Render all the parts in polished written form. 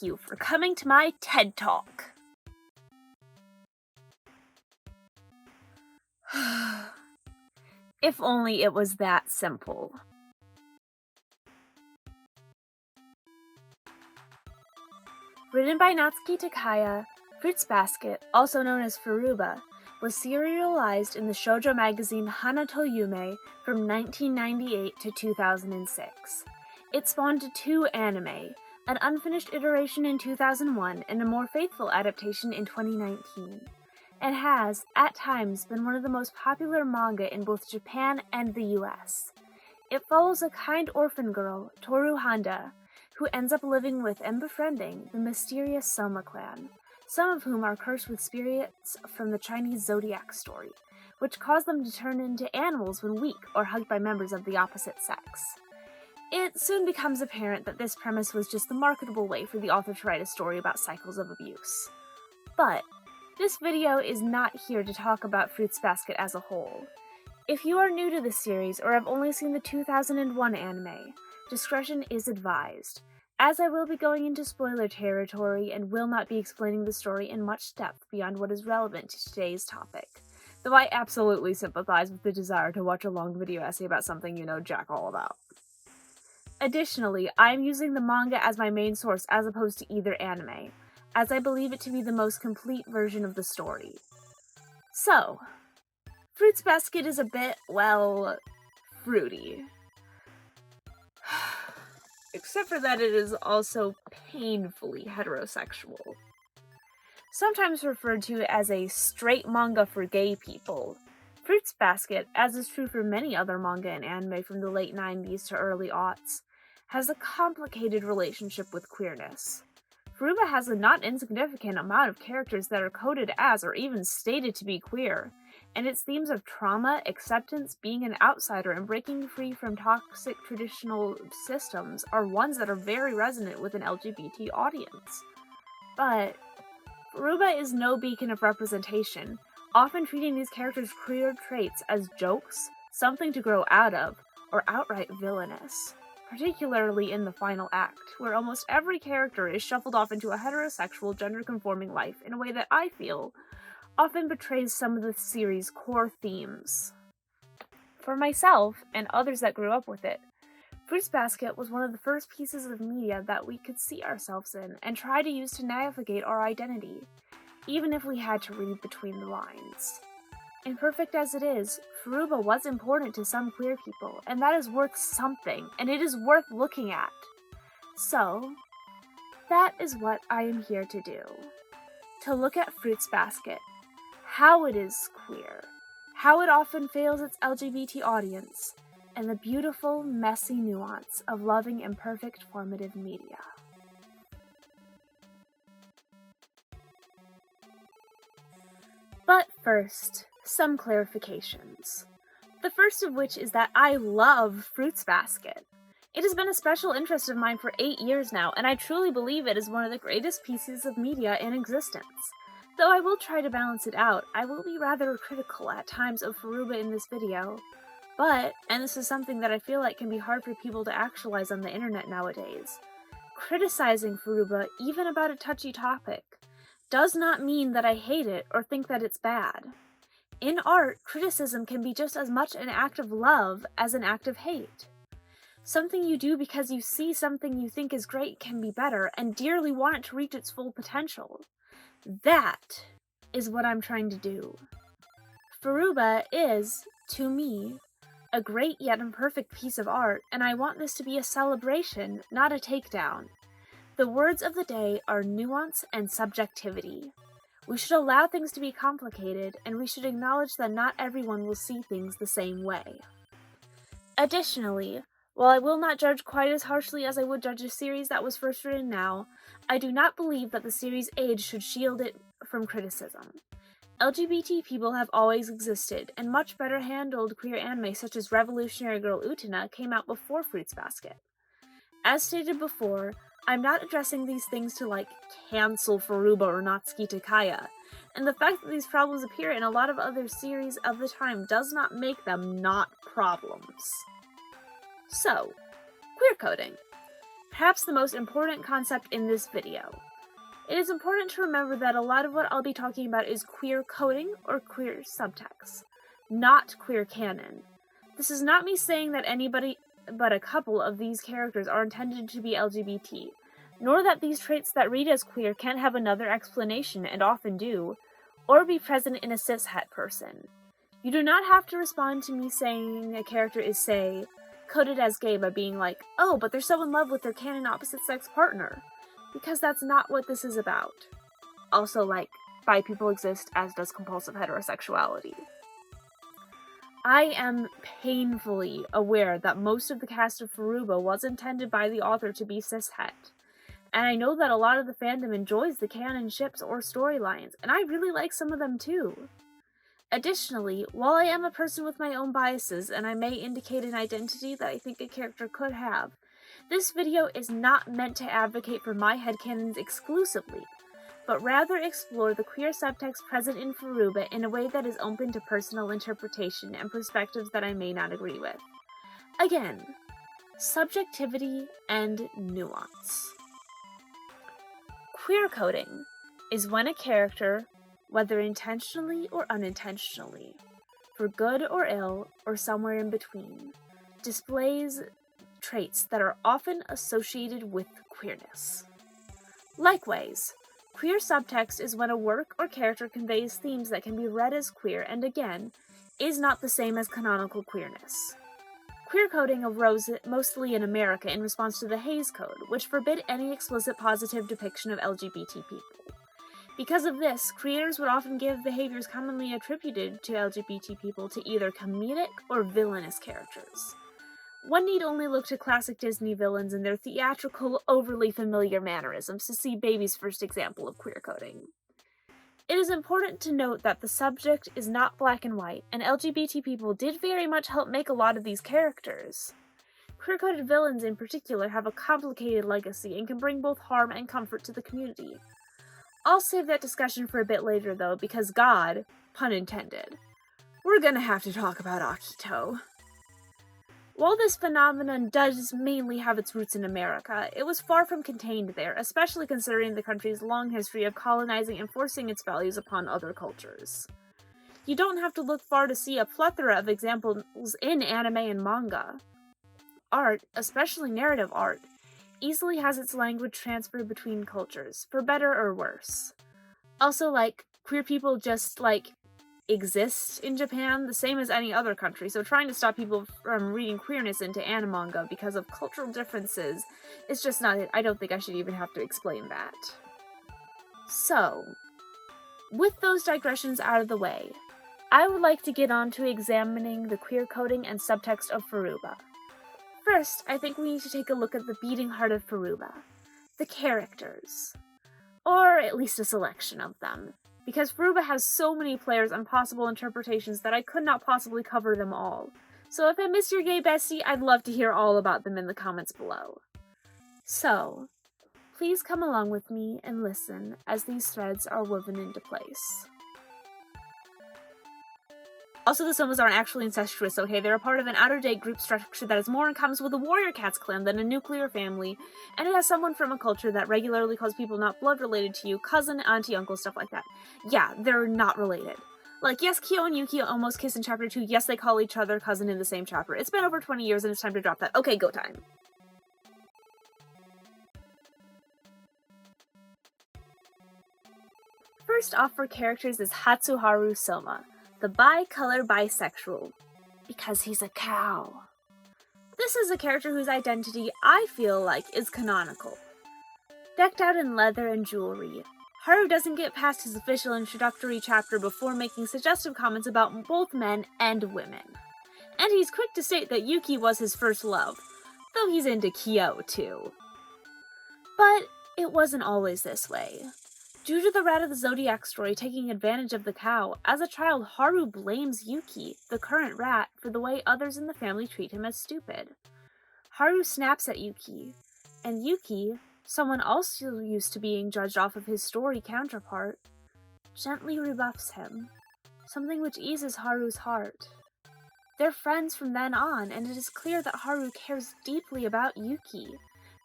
you for coming to my TED Talk. If only it was that simple. Written by Natsuki Takaya, Fruits Basket, also known as Furuba, was serialized in the shoujo magazine Hana to Yume from 1998 to 2006. It spawned 2 anime, an unfinished iteration in 2001 and a more faithful adaptation in 2019, and has, at times, been one of the most popular manga in both Japan and the US. It follows a kind orphan girl, Toru Honda, who ends up living with and befriending the mysterious Soma clan, some of whom are cursed with spirits from the Chinese zodiac story, which cause them to turn into animals when weak or hugged by members of the opposite sex. It soon becomes apparent that this premise was just the marketable way for the author to write a story about cycles of abuse. But this video is not here to talk about Fruits Basket as a whole. If you are new to this series or have only seen the 2001 anime, discretion is advised, as I will be going into spoiler territory and will not be explaining the story in much depth beyond what is relevant to today's topic, though I absolutely sympathize with the desire to watch a long video essay about something you know jack all about. Additionally, I am using the manga as my main source as opposed to either anime, as I believe it to be the most complete version of the story. So, Fruits Basket is a bit, well, fruity. Except for that it is also painfully heterosexual. Sometimes referred to as a straight manga for gay people, Fruits Basket, as is true for many other manga and anime from the late 90s to early aughts, has a complicated relationship with queerness. Furuba has a not insignificant amount of characters that are coded as or even stated to be queer, and its themes of trauma, acceptance, being an outsider, and breaking free from toxic traditional systems are ones that are very resonant with an LGBT audience. But Furuba is no beacon of representation, often treating these characters' queer traits as jokes, something to grow out of, or outright villainous. Particularly in the final act, where almost every character is shuffled off into a heterosexual, gender-conforming life in a way that I feel often betrays some of the series' core themes. For myself, and others that grew up with it, Fruits Basket was one of the first pieces of media that we could see ourselves in and try to use to navigate our identity, even if we had to read between the lines. Imperfect as it is, Furuba was important to some queer people, and that is worth something, and it is worth looking at. So, that is what I am here to do. To look at Fruits Basket, how it is queer, how it often fails its LGBT audience, and the beautiful, messy nuance of loving imperfect formative media. But first, some clarifications. The first of which is that I love Fruits Basket. It has been a special interest of mine for 8 years now, and I truly believe it is one of the greatest pieces of media in existence. Though I will try to balance it out, I will be rather critical at times of Furuba in this video. But, and this is something that I feel like can be hard for people to actualize on the internet nowadays, criticizing Furuba, even about a touchy topic, does not mean that I hate it or think that it's bad. In art, criticism can be just as much an act of love as an act of hate. Something you do because you see something you think is great can be better and dearly want it to reach its full potential. That is what I'm trying to do. Furuba is, to me, a great yet imperfect piece of art, and I want this to be a celebration, not a takedown. The words of the day are nuance and subjectivity. We should allow things to be complicated, and we should acknowledge that not everyone will see things the same way. Additionally, while I will not judge quite as harshly as I would judge a series that was first written now, I do not believe that the series' age should shield it from criticism. LGBT people have always existed, and much better handled queer anime such as Revolutionary Girl Utena came out before Fruits Basket. As stated before, I'm not addressing these things to, cancel Furuba or Natsuki Takaya, and the fact that these problems appear in a lot of other series of the time does not make them not problems. So, queer coding. perhaps the most important concept in this video. It is important to remember that a lot of what I'll be talking about is queer coding or queer subtext, not queer canon. This is not me saying that anybody but a couple of these characters are intended to be LGBT, nor that these traits that read as queer can't have another explanation, and often do, or be present in a cishet person. You do not have to respond to me saying a character is, say, coded as gay by being like, oh, but they're so in love with their canon opposite-sex partner, because that's not what this is about. Also, like, bi people exist, as does compulsive heterosexuality. I am painfully aware that most of the cast of Furuba was intended by the author to be cishet, and I know that a lot of the fandom enjoys the canon ships or storylines, and I really like some of them too. Additionally, while I am a person with my own biases, and I may indicate an identity that I think a character could have, this video is not meant to advocate for my headcanons exclusively, but rather explore the queer subtext present in Furuba in a way that is open to personal interpretation and perspectives that I may not agree with. Again, subjectivity and nuance. Queer coding is when a character, whether intentionally or unintentionally, for good or ill, or somewhere in between, displays traits that are often associated with queerness. Likewise, queer subtext is when a work or character conveys themes that can be read as queer and, again, is not the same as canonical queerness. Queer coding arose mostly in America in response to the Hays Code, which forbid any explicit positive depiction of LGBT people. Because of this, creators would often give behaviors commonly attributed to LGBT people to either comedic or villainous characters. One need only look to classic Disney villains and their theatrical, overly familiar mannerisms to see Baby's first example of queer coding. It is important to note that the subject is not black and white, and LGBT people did very much help make a lot of these characters. Queer-coded villains in particular have a complicated legacy and can bring both harm and comfort to the community. I'll save that discussion for a bit later though, because God, pun intended, we're gonna have to talk about Akito. While this phenomenon does mainly have its roots in America, it was far from contained there, especially considering the country's long history of colonizing and forcing its values upon other cultures. You don't have to look far to see a plethora of examples in anime and manga. Art, especially narrative art, easily has its language transferred between cultures, for better or worse. Also, like, queer people just, exist in Japan the same as any other country, so trying to stop people from reading queerness into anime manga because of cultural differences is just not it. I don't think I should even have to explain that. So, with those digressions out of the way, I would like to get on to examining the queer coding and subtext of Furuba. First, I think we need to take a look at the beating heart of Furuba, the characters, or at least a selection of them, because Furuba has so many players and possible interpretations that I could not possibly cover them all. So if I miss your gay bestie, I'd love to hear all about them in the comments below. So, please come along with me and listen as these threads are woven into place. Also, the Somas aren't actually incestuous, okay? They're a part of an out-of-date group structure that has more in common with a warrior cat's clan than a nuclear family, and it has someone from a culture that regularly calls people not blood-related to you cousin, auntie, uncle, stuff like that. Yeah, they're not related. Like, yes, Kyo and Yuki almost kiss in chapter 2, yes, they call each other cousin in the same chapter. It's been over 20 years and it's time to drop that. Okay, go time. First off for characters is Hatsuharu Soma, the bi-color bisexual, because he's a cow. This is a character whose identity I feel like is canonical. Decked out in leather and jewelry, Haru doesn't get past his official introductory chapter before making suggestive comments about both men and women. And he's quick to state that Yuki was his first love, though he's into Kyo too. But it wasn't always this way. Due to the Rat of the Zodiac story taking advantage of the cow, as a child Haru blames Yuki, the current rat, for the way others in the family treat him as stupid. Haru snaps at Yuki, and Yuki, someone also used to being judged off of his story counterpart, gently rebuffs him, something which eases Haru's heart. They're friends from then on, and it is clear that Haru cares deeply about Yuki,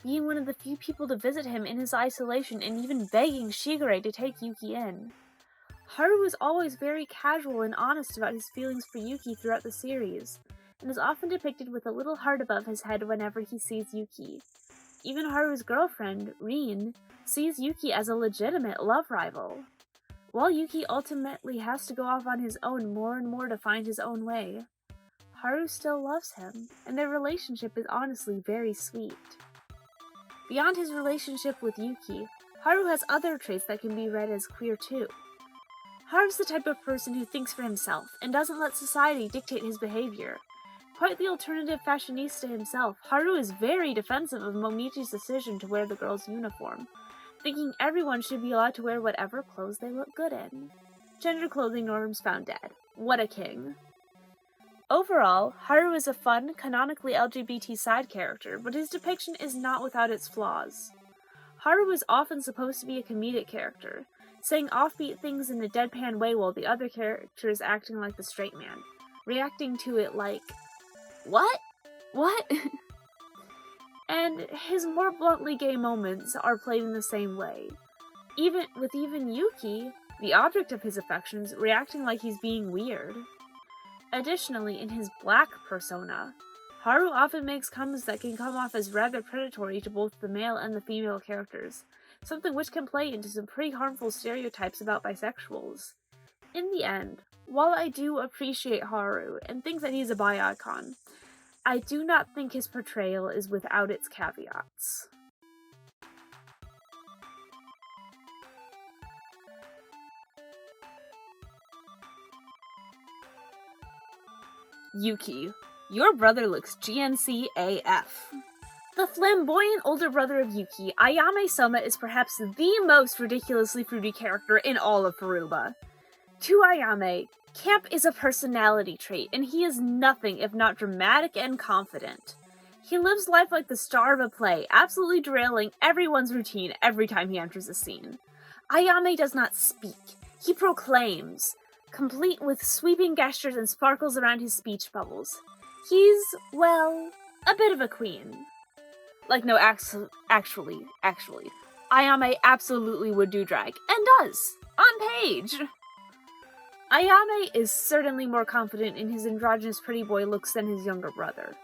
being one of the few people to visit him in his isolation and even begging Shigure to take Yuki in. Haru is always very casual and honest about his feelings for Yuki throughout the series, and is often depicted with a little heart above his head whenever he sees Yuki. Even Haru's girlfriend, Rin, sees Yuki as a legitimate love rival. While Yuki ultimately has to go off on his own more and more to find his own way, Haru still loves him, and their relationship is honestly very sweet. Beyond his relationship with Yuki, Haru has other traits that can be read as queer too. Haru's the type of person who thinks for himself and doesn't let society dictate his behavior. Quite the alternative fashionista himself, Haru is very defensive of Momichi's decision to wear the girl's uniform, thinking everyone should be allowed to wear whatever clothes they look good in. Gender clothing norms found dead. What a king. Overall, Haru is a fun, canonically LGBT side character, but his depiction is not without its flaws. Haru is often supposed to be a comedic character, saying offbeat things in a deadpan way while the other character is acting like the straight man, reacting to it like, "What? What?" And his more bluntly gay moments are played in the same way. Even Yuki, the object of his affections, reacting like he's being weird. Additionally, in his black persona, Haru often makes comments that can come off as rather predatory to both the male and the female characters, something which can play into some pretty harmful stereotypes about bisexuals. In the end, while I do appreciate Haru and think that he's a bi icon, I do not think his portrayal is without its caveats. Yuki, your brother looks GNC AF. The flamboyant older brother of Yuki, Ayame Soma, is perhaps the most ridiculously fruity character in all of Furuba. To Ayame, camp is a personality trait, and he is nothing if not dramatic and confident. He lives life like the star of a play, absolutely derailing everyone's routine every time he enters a scene. Ayame does not speak, he proclaims, complete with sweeping gestures and sparkles around his speech bubbles. He's, well, a bit of a queen. Like, no, actually, Ayame absolutely would do drag, and does, on page. Ayame is certainly more confident in his androgynous pretty boy looks than his younger brother.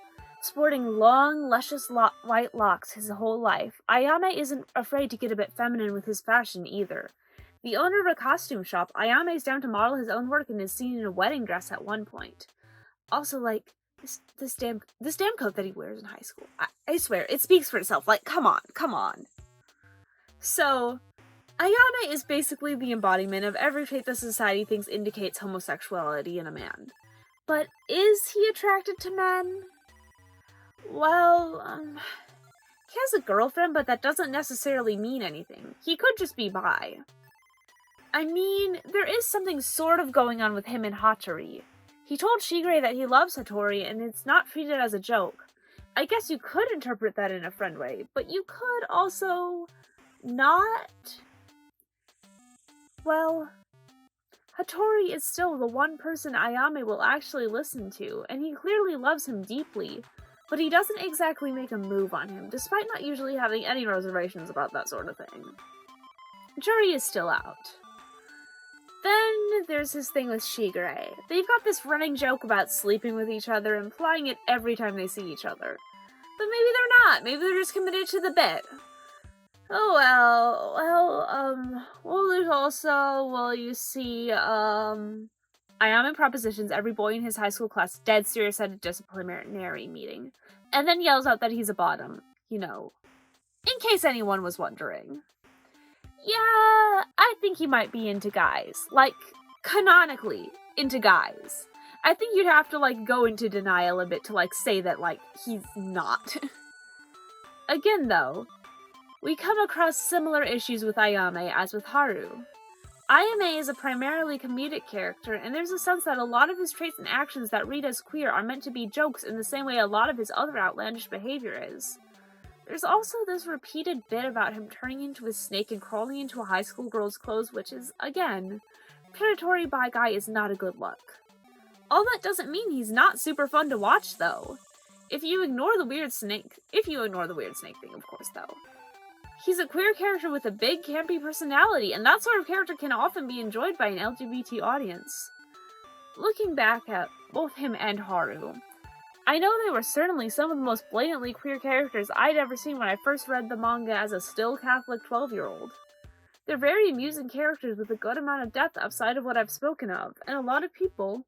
Sporting long, luscious white locks his whole life, Ayame isn't afraid to get a bit feminine with his fashion either. The owner of a costume shop, Ayame is down to model his own work and is seen in a wedding dress at one point. Also, like, this damn coat that he wears in high school. I swear, it speaks for itself. Like, come on. So, Ayame is basically the embodiment of every trait that society thinks indicates homosexuality in a man. But is he attracted to men? Well, he has a girlfriend, but that doesn't necessarily mean anything. He could just be bi. I mean, there is something sort of going on with him and Hattori. He told Shigure that he loves Hattori, and it's not treated as a joke. I guess you could interpret that in a friend way, but you could also not. Well, Hattori is still the one person Ayame will actually listen to, and he clearly loves him deeply, but he doesn't exactly make a move on him, despite not usually having any reservations about that sort of thing. Jury is still out. Then there's his thing with Shigure. They've got this running joke about sleeping with each other, implying it every time they see each other. But maybe they're not. Maybe they're just committed to the bit. Well, there's also, you see, Ayame propositions every boy in his high school class dead serious at a disciplinary meeting, and then yells out that he's a bottom, in case anyone was wondering. Yeah, I think he might be into guys. Like, canonically, into guys. I think you'd have to, go into denial a bit to, say that, he's not. Again, though, we come across similar issues with Ayame as with Haru. Ayame is a primarily comedic character, and there's a sense that a lot of his traits and actions that read as queer are meant to be jokes in the same way a lot of his other outlandish behavior is. There's also this repeated bit about him turning into a snake and crawling into a high school girl's clothes, which is, again, predatory bi guy is not a good look. All that doesn't mean he's not super fun to watch, though. If you ignore the weird snake thing, of course, though. He's a queer character with a big, campy personality, and that sort of character can often be enjoyed by an LGBT audience. Looking back at both him and Haru, I know they were certainly some of the most blatantly queer characters I'd ever seen when I first read the manga as a still Catholic 12-year-old. They're very amusing characters with a good amount of depth outside of what I've spoken of, and a lot of people,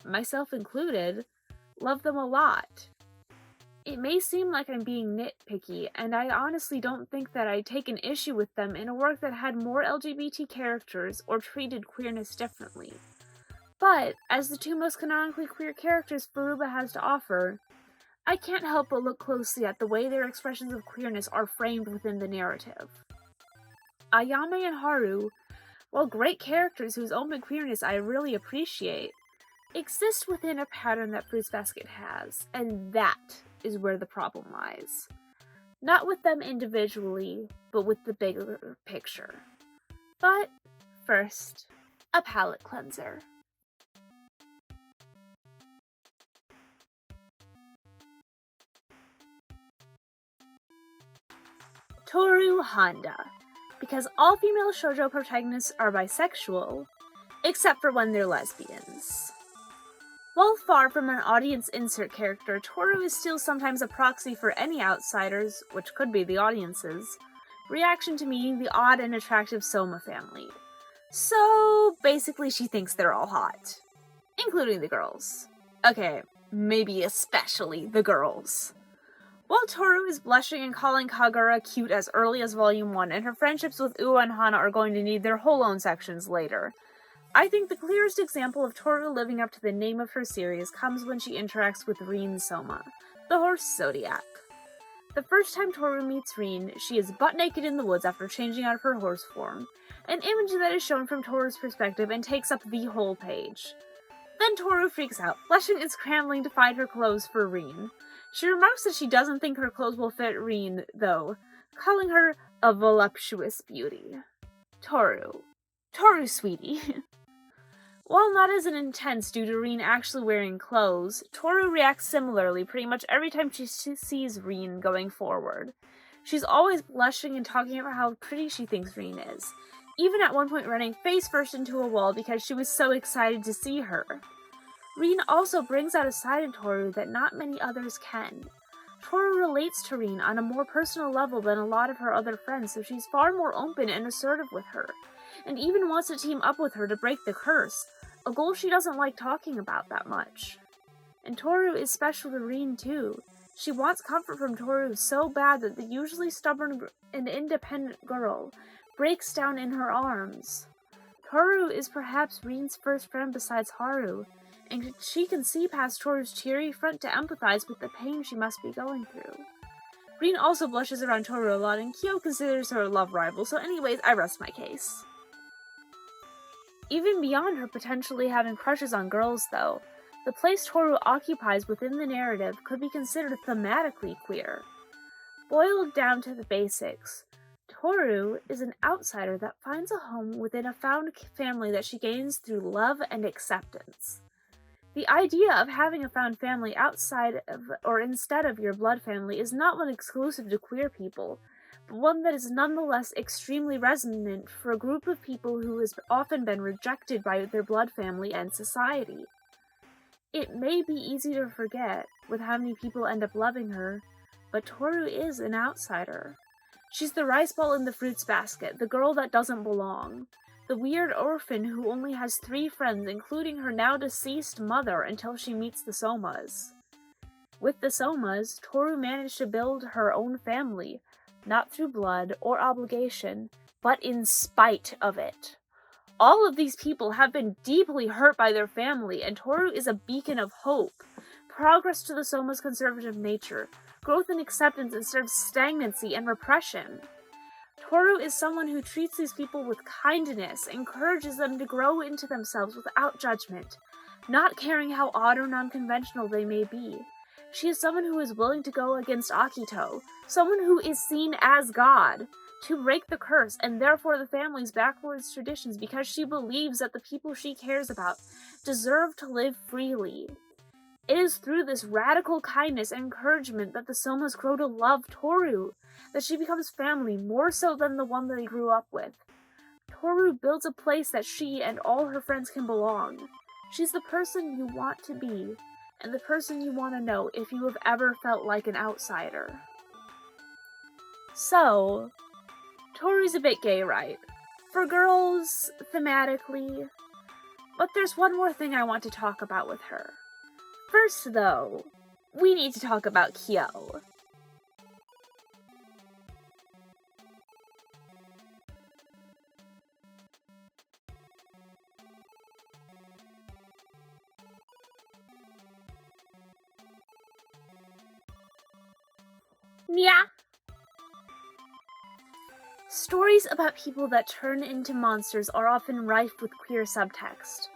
myself included, love them a lot. It may seem like I'm being nitpicky, and I honestly don't think that I'd take an issue with them in a work that had more LGBT characters or treated queerness differently. But, as the two most canonically queer characters Furuba has to offer, I can't help but look closely at the way their expressions of queerness are framed within the narrative. Ayame and Haru, while great characters whose open queerness I really appreciate, exist within a pattern that Fruits Basket has, and that is where the problem lies. Not with them individually, but with the bigger picture. But, first, a palate cleanser. Toru Honda, because all female shoujo protagonists are bisexual, except for when they're lesbians. While far from an audience insert character, Toru is still sometimes a proxy for any outsiders, which could be the audience's, reaction to meeting the odd and attractive Soma family. So, basically she thinks they're all hot. Including the girls. Okay, maybe especially the girls. While Toru is blushing and calling Kagura cute as early as Volume 1, and her friendships with Ua and Hana are going to need their whole own sections later, I think the clearest example of Toru living up to the name of her series comes when she interacts with Rin Soma, the horse Zodiac. The first time Toru meets Rin, she is butt naked in the woods after changing out of her horse form, an image that is shown from Toru's perspective and takes up the whole page. Then Toru freaks out, blushing and scrambling to find her clothes for Rin. She remarks that she doesn't think her clothes will fit Rin, though, calling her a voluptuous beauty. Toru, sweetie. While not as intense due to Rin actually wearing clothes, Toru reacts similarly pretty much every time she sees Rin going forward. She's always blushing and talking about how pretty she thinks Rin is, even at one point running face first into a wall because she was so excited to see her. Rin also brings out a side in Toru that not many others can. Toru relates to Rin on a more personal level than a lot of her other friends, so she's far more open and assertive with her, and even wants to team up with her to break the curse, a goal she doesn't like talking about that much. And Toru is special to Rin too. She wants comfort from Toru so bad that the usually stubborn and independent girl breaks down in her arms. Toru is perhaps Rin's first friend besides Haru, and she can see past Toru's cheery front to empathize with the pain she must be going through. Rin also blushes around Toru a lot, and Kyo considers her a love rival, so anyways, I rest my case. Even beyond her potentially having crushes on girls, though, the place Toru occupies within the narrative could be considered thematically queer. Boiled down to the basics, Toru is an outsider that finds a home within a found family that she gains through love and acceptance. The idea of having a found family outside of or instead of your blood family is not one exclusive to queer people, but one that is nonetheless extremely resonant for a group of people who has often been rejected by their blood family and society. It may be easy to forget with how many people end up loving her, but Toru is an outsider. She's the rice ball in the fruits basket, the girl that doesn't belong. The weird orphan who only has 3 friends, including her now-deceased mother, until she meets the Somas. With the Somas, Toru managed to build her own family, not through blood or obligation, but in spite of it. All of these people have been deeply hurt by their family, and Toru is a beacon of hope, progress to the Soma's conservative nature, growth and acceptance instead of stagnancy and repression. Toru is someone who treats these people with kindness, encourages them to grow into themselves without judgment, not caring how odd or non-conventional they may be. She is someone who is willing to go against Akito, someone who is seen as God, to break the curse and therefore the family's backwards traditions because she believes that the people she cares about deserve to live freely. It is through this radical kindness and encouragement that the Somas grow to love Toru, that she becomes family more so than the one they grew up with. Toru builds a place that she and all her friends can belong. She's the person you want to be, and the person you want to know if you have ever felt like an outsider. So, Toru's a bit gay, right? For girls, thematically. But there's one more thing I want to talk about with her. First, though, we need to talk about Kyo. Yeah. Stories about people that turn into monsters are often rife with queer subtext.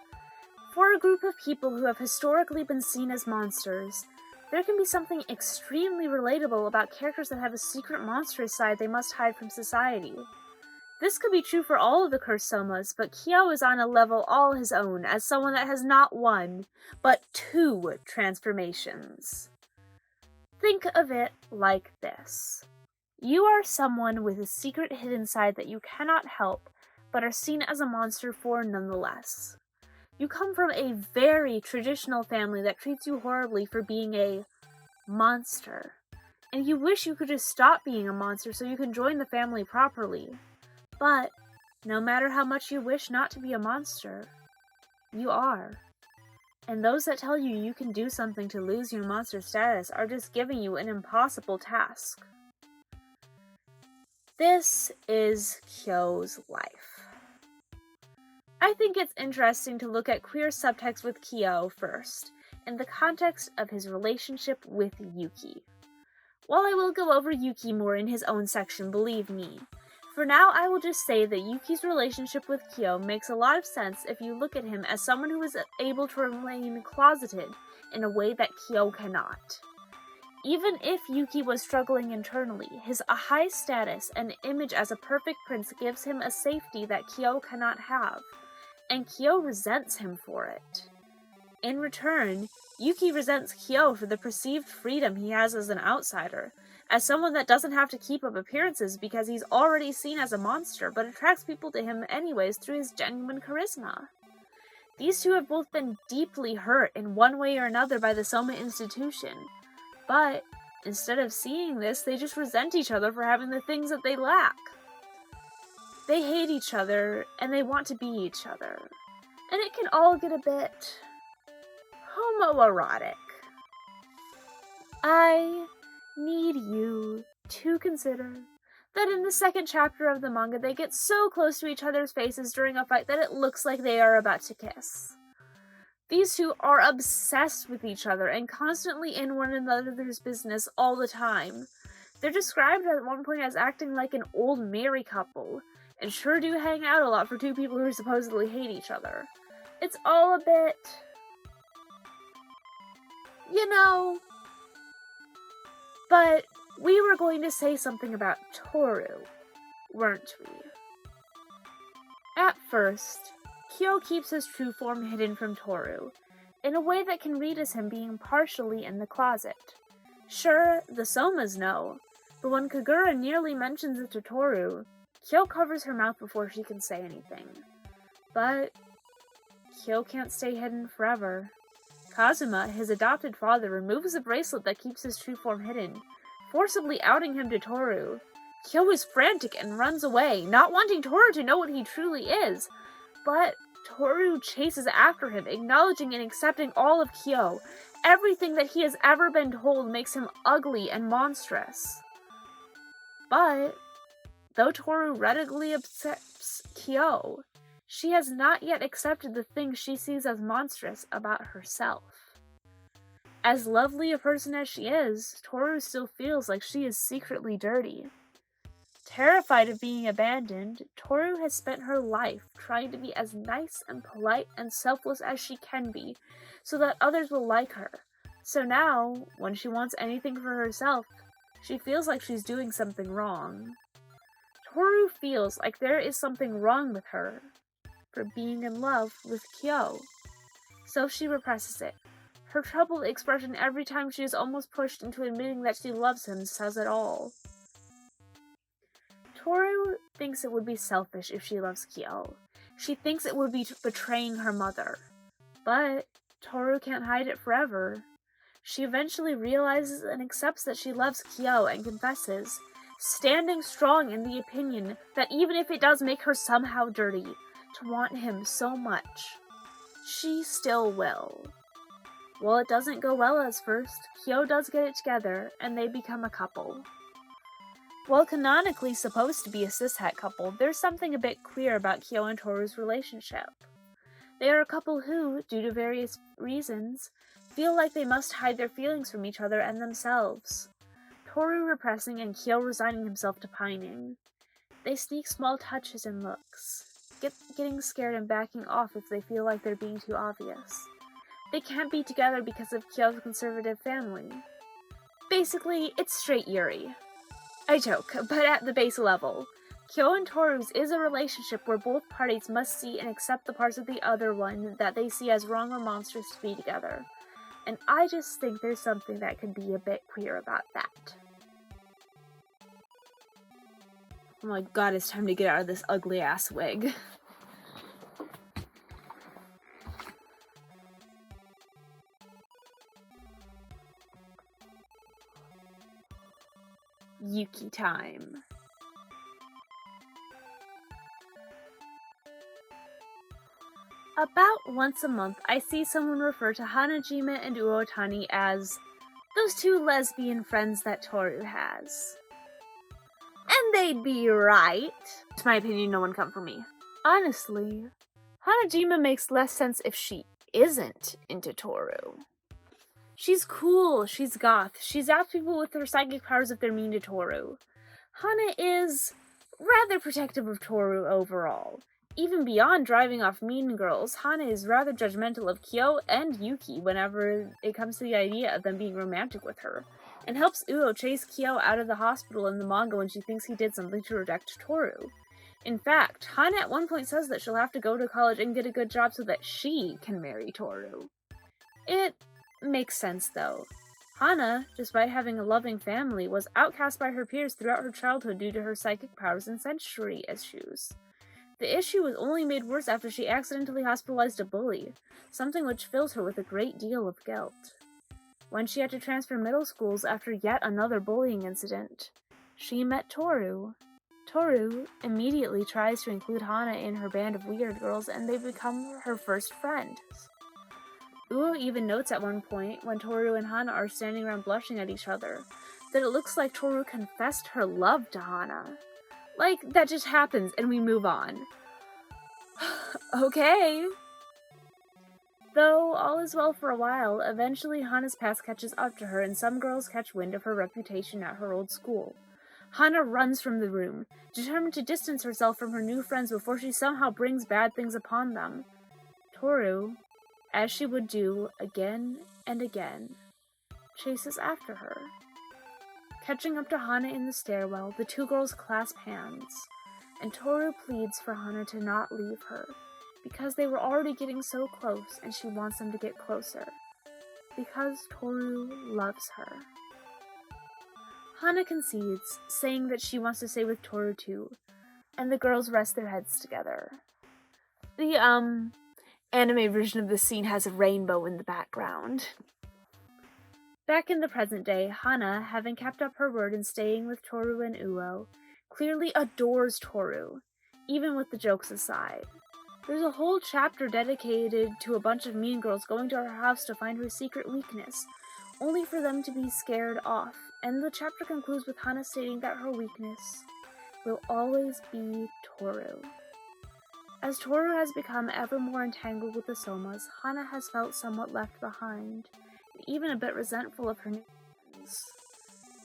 For a group of people who have historically been seen as monsters, there can be something extremely relatable about characters that have a secret monstrous side they must hide from society. This could be true for all of the cursed Somas, but Kyo is on a level all his own as someone that has not one, but 2 transformations. Think of it like this. You are someone with a secret hidden side that you cannot help, but are seen as a monster for nonetheless. You come from a very traditional family that treats you horribly for being a monster, and you wish you could just stop being a monster so you can join the family properly. But, no matter how much you wish not to be a monster, you are. And those that tell you you can do something to lose your monster status are just giving you an impossible task. This is Kyo's life. I think it's interesting to look at queer subtext with Kyo first, in the context of his relationship with Yuki. While I will go over Yuki more in his own section, believe me, for now I will just say that Yuki's relationship with Kyo makes a lot of sense if you look at him as someone who is able to remain closeted in a way that Kyo cannot. Even if Yuki was struggling internally, his high status and image as a perfect prince gives him a safety that Kyo cannot have, and Kyo resents him for it. In return, Yuki resents Kyo for the perceived freedom he has as an outsider, as someone that doesn't have to keep up appearances because he's already seen as a monster but attracts people to him anyways through his genuine charisma. These two have both been deeply hurt in one way or another by the Soma institution, but instead of seeing this, they just resent each other for having the things that they lack. They hate each other, and they want to be each other, and it can all get a bit homoerotic. I need you to consider that in the second chapter of the manga they get so close to each other's faces during a fight that it looks like they are about to kiss. These two are obsessed with each other and constantly in one another's business all the time. They're described at one point as acting like an old married couple, and sure do hang out a lot for two people who supposedly hate each other. It's all a bit, But we were going to say something about Toru, weren't we? At first, Kyo keeps his true form hidden from Toru, in a way that can read as him being partially in the closet. Sure, the Somas know, but when Kagura nearly mentions it to Toru, Kyo covers her mouth before she can say anything. But Kyo can't stay hidden forever. Kazuma, his adopted father, removes the bracelet that keeps his true form hidden, forcibly outing him to Toru. Kyo is frantic and runs away, not wanting Toru to know what he truly is. But Toru chases after him, acknowledging and accepting all of Kyo. Everything that he has ever been told makes him ugly and monstrous. But though Toru readily accepts Kyo, she has not yet accepted the things she sees as monstrous about herself. As lovely a person as she is, Toru still feels like she is secretly dirty. Terrified of being abandoned, Toru has spent her life trying to be as nice and polite and selfless as she can be, so that others will like her. So now, when she wants anything for herself, she feels like she's doing something wrong. Toru feels like there is something wrong with her for being in love with Kyo. So she represses it. Her troubled expression every time she is almost pushed into admitting that she loves him says it all. Toru thinks it would be selfish if she loves Kyo. She thinks it would be betraying her mother. But Toru can't hide it forever. She eventually realizes and accepts that she loves Kyo and confesses, standing strong in the opinion that even if it does make her somehow dirty to want him so much, she still will. While it doesn't go well at first, Kyo does get it together, and they become a couple. While canonically supposed to be a cishet couple, there's something a bit queer about Kyo and Toru's relationship. They are a couple who, due to various reasons, feel like they must hide their feelings from each other and themselves. Toru repressing and Kyo resigning himself to pining. They sneak small touches and looks, getting scared and backing off if they feel like they're being too obvious. They can't be together because of Kyo's conservative family. Basically, it's straight Yuri. I joke, but at the base level, Kyo and Toru's is a relationship where both parties must see and accept the parts of the other one that they see as wrong or monstrous to be together. And I just think there's something that can be a bit queer about that. Oh my god, it's time to get out of this ugly ass wig. Yuki time. About once a month, I see someone refer to Hana and Uotani as those two lesbian friends that Toru has. And they'd be right. To my opinion, no one come for me. Honestly, Hanajima makes less sense if she isn't into Toru. She's cool, she's goth, she's zaps people with her psychic powers if they're mean to Toru. Hana is rather protective of Toru overall. Even beyond driving off mean girls, Hana is rather judgmental of Kyo and Yuki whenever it comes to the idea of them being romantic with her, and helps Uo chase Kyo out of the hospital in the manga when she thinks he did something to reject Toru. In fact, Hana at one point says that she'll have to go to college and get a good job so that she can marry Toru. It makes sense, though. Hana, despite having a loving family, was outcast by her peers throughout her childhood due to her psychic powers and sensory issues. The issue was only made worse after she accidentally hospitalized a bully, something which fills her with a great deal of guilt. When she had to transfer middle schools after yet another bullying incident, she met Toru. Toru immediately tries to include Hana in her band of weird girls, and they become her first friends. Uo even notes at one point, when Toru and Hana are standing around blushing at each other, that it looks like Toru confessed her love to Hana. Like, that just happens and we move on. Okay. Though all is well for a while, eventually Hana's past catches up to her and some girls catch wind of her reputation at her old school. Hana runs from the room, determined to distance herself from her new friends before she somehow brings bad things upon them. Toru, as she would do again and again, chases after her. Catching up to Hana in the stairwell, the two girls clasp hands, and Toru pleads for Hana to not leave her, because they were already getting so close and she wants them to get closer, because Toru loves her. Hana concedes, saying that she wants to stay with Toru too, and the girls rest their heads together. The, anime version of the scene has a rainbow in the background. Back in the present day, Hana, having kept up her word and staying with Toru and Uo, clearly adores Toru, even with the jokes aside. There's a whole chapter dedicated to a bunch of mean girls going to her house to find her secret weakness, only for them to be scared off, and the chapter concludes with Hana stating that her weakness will always be Toru. As Toru has become ever more entangled with the Somas, Hana has felt somewhat left behind, and even a bit resentful of her new friends.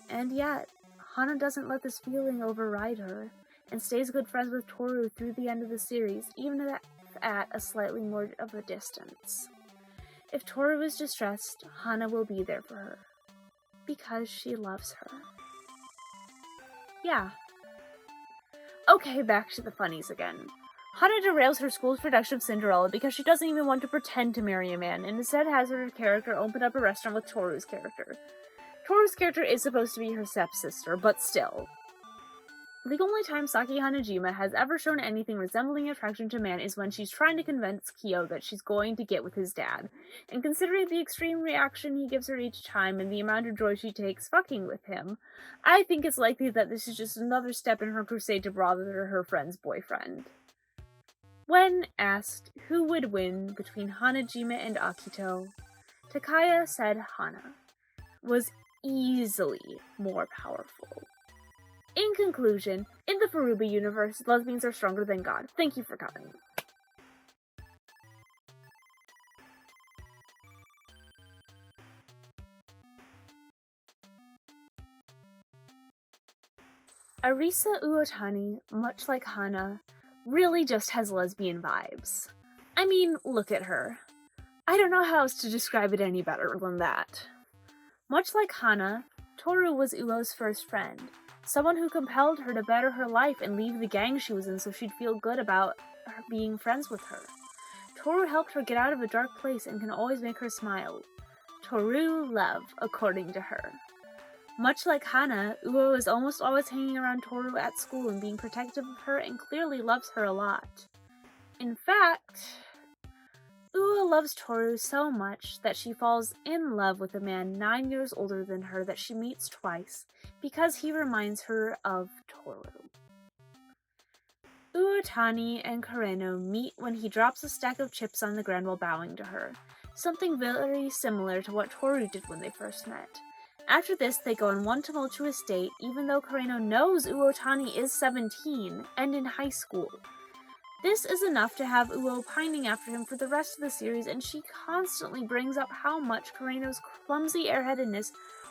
And yet, Hana doesn't let this feeling override her, and stays good friends with Toru through the end of the series, even if at a slightly more of a distance. If Toru is distressed, Hana will be there for her, because she loves her. Yeah. Okay, back to the funnies again. Hana derails her school's production of Cinderella because she doesn't even want to pretend to marry a man, and instead has her character open up a restaurant with Toru's character. Toru's character is supposed to be her stepsister, but still. The only time Saki Hanajima has ever shown anything resembling attraction to man is when she's trying to convince Kyo that she's going to get with his dad, and considering the extreme reaction he gives her each time and the amount of joy she takes fucking with him, I think it's likely that this is just another step in her crusade to bother her friend's boyfriend. When asked who would win between Hanajima and Akito, Takaya said Hana was easily more powerful. In conclusion, in the Furuba universe, lesbians are stronger than God. Thank you for coming. Arisa Uotani, much like Hana, really just has lesbian vibes. I mean, look at her. I don't know how else to describe it any better than that. Much like Hana, Toru was Uo's first friend, someone who compelled her to better her life and leave the gang she was in so she'd feel good about her being friends with her. Toru helped her get out of a dark place and can always make her smile. Toru love, according to her. Much like Hana, Uo is almost always hanging around Toru at school and being protective of her and clearly loves her a lot. In fact, Uo loves Toru so much that she falls in love with a man 9 years older than her that she meets twice because he reminds her of Toru. Uotani and Kareno meet when he drops a stack of chips on the ground while bowing to her, something very similar to what Toru did when they first met. After this, they go on one tumultuous date, even though Kareno knows Uotani is 17 and in high school. This is enough to have Uo pining after him for the rest of the series, and she constantly brings up how much Kareno's clumsy airheadedness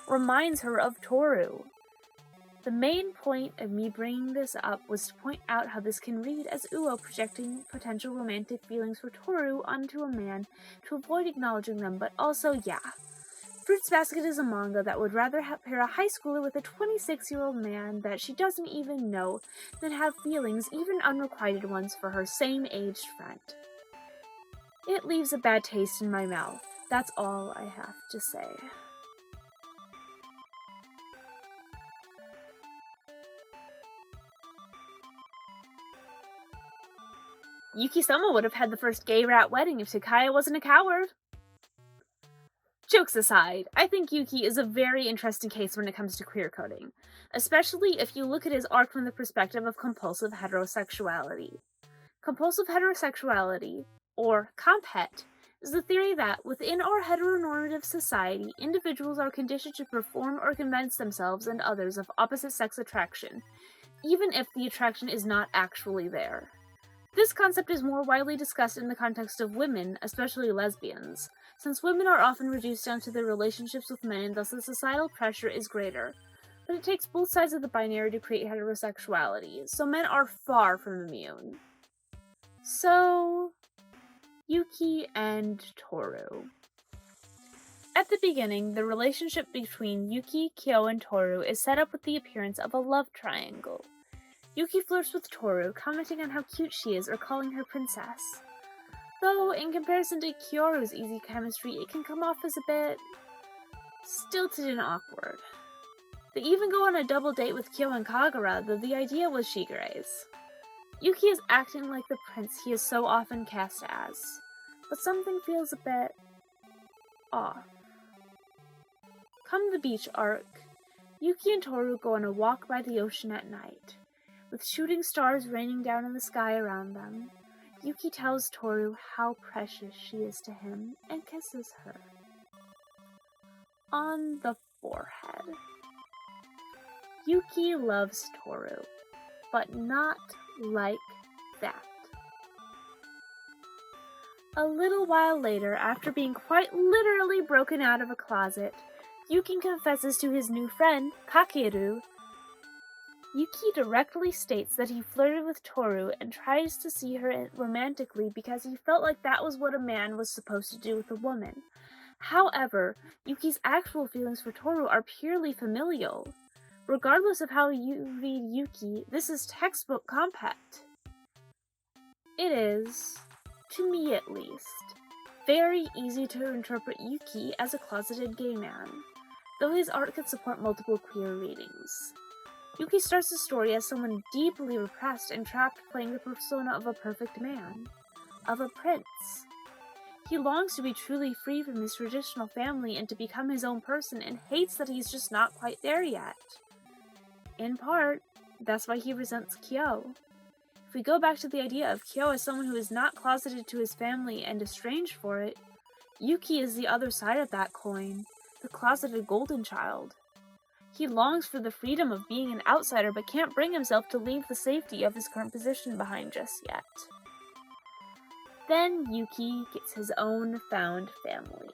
reminds her of Toru. The main point of me bringing this up was to point out how this can read as Uo projecting potential romantic feelings for Toru onto a man to avoid acknowledging them, but also, yeah. Fruits Basket is a manga that would rather pair a high schooler with a 26-year-old man that she doesn't even know than have feelings, even unrequited ones, for her same-aged friend. It leaves a bad taste in my mouth. That's all I have to say. Yuki-sama would have had the first gay rat wedding if Takaya wasn't a coward. Jokes aside, I think Yuki is a very interesting case when it comes to queer coding, especially if you look at his arc from the perspective of compulsive heterosexuality. Compulsive heterosexuality, or comphet, is the theory that, within our heteronormative society, individuals are conditioned to perform or convince themselves and others of opposite-sex attraction, even if the attraction is not actually there. This concept is more widely discussed in the context of women, especially lesbians, since women are often reduced down to their relationships with men and thus the societal pressure is greater. But it takes both sides of the binary to create heterosexuality, so men are far from immune. So, Yuki and Toru. At the beginning, the relationship between Yuki, Kyo, and Toru is set up with the appearance of a love triangle. Yuki flirts with Toru, commenting on how cute she is or calling her princess. Though, in comparison to Kyoru's easy chemistry, it can come off as a bit stilted and awkward. They even go on a double date with Kyo and Kagura, though the idea was Shigure's. Yuki is acting like the prince he is so often cast as, but something feels a bit off. Come the beach arc, Yuki and Toru go on a walk by the ocean at night. With shooting stars raining down in the sky around them, Yuki tells Toru how precious she is to him and kisses her on the forehead. Yuki loves Toru, but not like that. A little while later, after being quite literally broken out of a closet, Yuki confesses to his new friend, Kakeru. Yuki directly states that he flirted with Toru and tries to see her romantically because he felt like that was what a man was supposed to do with a woman. However, Yuki's actual feelings for Toru are purely familial. Regardless of how you read Yuki, this is textbook comphet. It is, to me at least, very easy to interpret Yuki as a closeted gay man, though his art could support multiple queer readings. Yuki starts the story as someone deeply repressed and trapped playing the persona of a perfect man, of a prince. He longs to be truly free from his traditional family and to become his own person and hates that he's just not quite there yet. In part, that's why he resents Kyo. If we go back to the idea of Kyo as someone who is not closeted to his family and estranged for it, Yuki is the other side of that coin, the closeted golden child. He longs for the freedom of being an outsider but can't bring himself to leave the safety of his current position behind just yet. Then Yuki gets his own found family.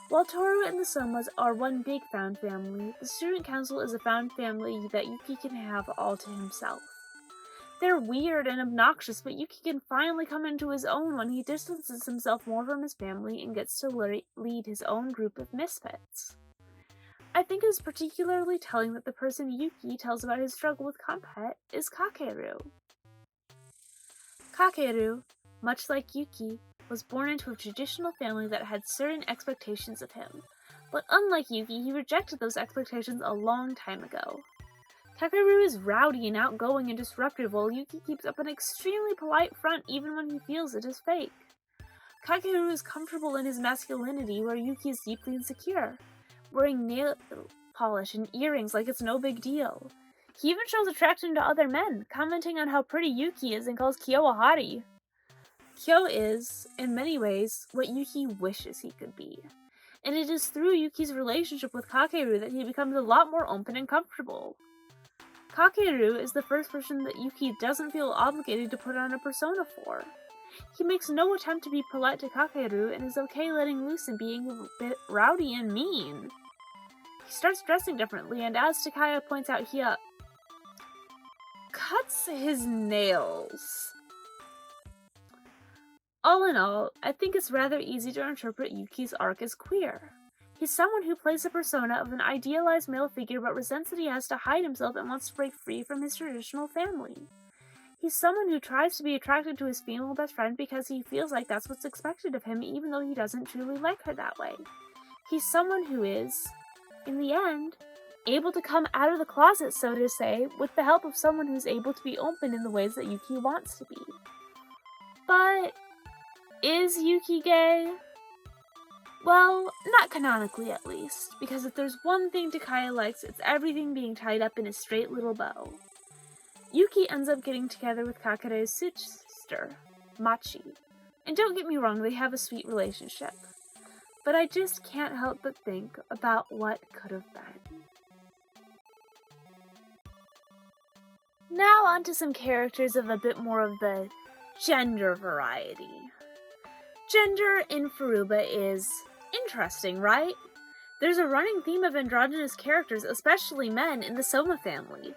While Toru and the Somas are one big found family, the student council is a found family that Yuki can have all to himself. They're weird and obnoxious, but Yuki can finally come into his own when he distances himself more from his family and gets to lead his own group of misfits. I think it is particularly telling that the person Yuki tells about his struggle with Compet is Kakeru. Kakeru, much like Yuki, was born into a traditional family that had certain expectations of him, but unlike Yuki, he rejected those expectations a long time ago. Kakeru is rowdy and outgoing and disruptive, while Yuki keeps up an extremely polite front even when he feels it is fake. Kakeru is comfortable in his masculinity, where Yuki is deeply insecure, wearing nail polish and earrings like it's no big deal. He even shows attraction to other men, commenting on how pretty Yuki is and calls Kyo a hottie. Kyo is, in many ways, what Yuki wishes he could be, and it is through Yuki's relationship with Kakeru that he becomes a lot more open and comfortable. Kakeru is the first person that Yuki doesn't feel obligated to put on a persona for. He makes no attempt to be polite to Kakeru and is okay letting loose and being a bit rowdy and mean. He starts dressing differently, and as Takaya points out, he cuts his nails. All in all, I think it's rather easy to interpret Yuki's arc as queer. He's someone who plays the persona of an idealized male figure but resents that he has to hide himself and wants to break free from his traditional family. He's someone who tries to be attracted to his female best friend because he feels like that's what's expected of him even though he doesn't truly like her that way. He's someone who is, in the end, able to come out of the closet, so to say, with the help of someone who's able to be open in the ways that Yuki wants to be. But is Yuki gay? Well, not canonically at least, because if there's one thing Takaya likes, it's everything being tied up in a straight little bow. Yuki ends up getting together with Kakeru's sister, Machi, and don't get me wrong, they have a sweet relationship. But I just can't help but think about what could have been. Now on to some characters of a bit more of the gender variety. Gender in Furuba is interesting, right? There's a running theme of androgynous characters, especially men, in the Soma family.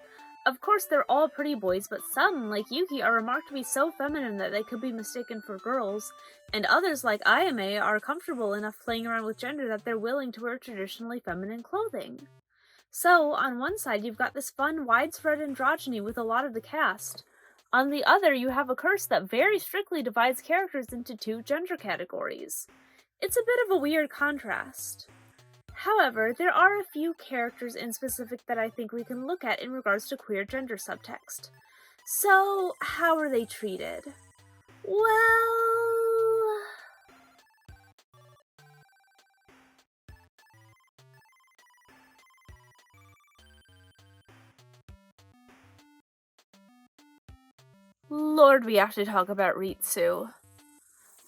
Of course, they're all pretty boys, but some, like Yuki, are remarked to be so feminine that they could be mistaken for girls, and others, like Ayame, are comfortable enough playing around with gender that they're willing to wear traditionally feminine clothing. So, on one side, you've got this fun, widespread androgyny with a lot of the cast. On the other, you have a curse that very strictly divides characters into two gender categories. It's a bit of a weird contrast. However, there are a few characters in specific that I think we can look at in regards to queer gender subtext. So, how are they treated? Well, Lord, we have to talk about Ritsu.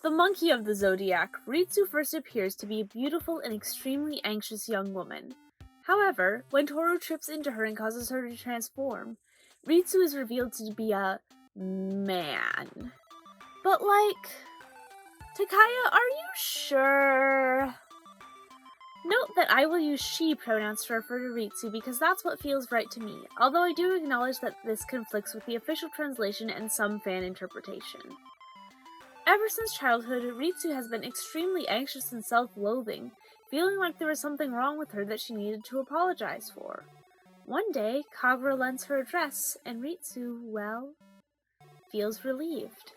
The monkey of the zodiac, Ritsu first appears to be a beautiful and extremely anxious young woman. However, when Toru trips into her and causes her to transform, Ritsu is revealed to be a man. But like, Takaya, are you sure? Note that I will use she pronouns to refer to Ritsu because that's what feels right to me, although I do acknowledge that this conflicts with the official translation and some fan interpretation. Ever since childhood, Ritsu has been extremely anxious and self-loathing, feeling like there was something wrong with her that she needed to apologize for. One day, Kagura lends her a dress, and Ritsu, well, feels relieved.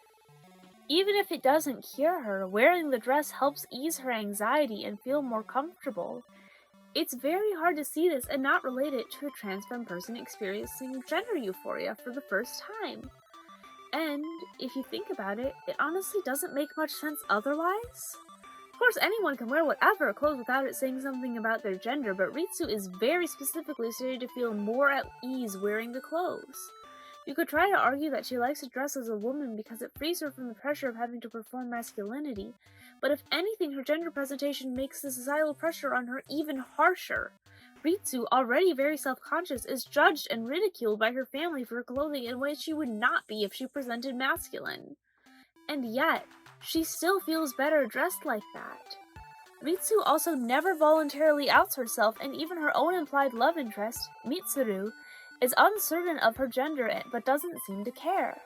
Even if it doesn't cure her, wearing the dress helps ease her anxiety and feel more comfortable. It's very hard to see this and not relate it to a trans femme person experiencing gender euphoria for the first time. And if you think about it, it honestly doesn't make much sense otherwise. Of course, anyone can wear whatever clothes without it saying something about their gender, but Ritsu is very specifically stated to feel more at ease wearing the clothes. You could try to argue that she likes to dress as a woman because it frees her from the pressure of having to perform masculinity, but if anything, her gender presentation makes the societal pressure on her even harsher. Ritsu, already very self-conscious, is judged and ridiculed by her family for her clothing in ways she would not be if she presented masculine. And yet, she still feels better dressed like that. Ritsu also never voluntarily outs herself, and even her own implied love interest, Mitsuru, is uncertain of her gender but doesn't seem to care.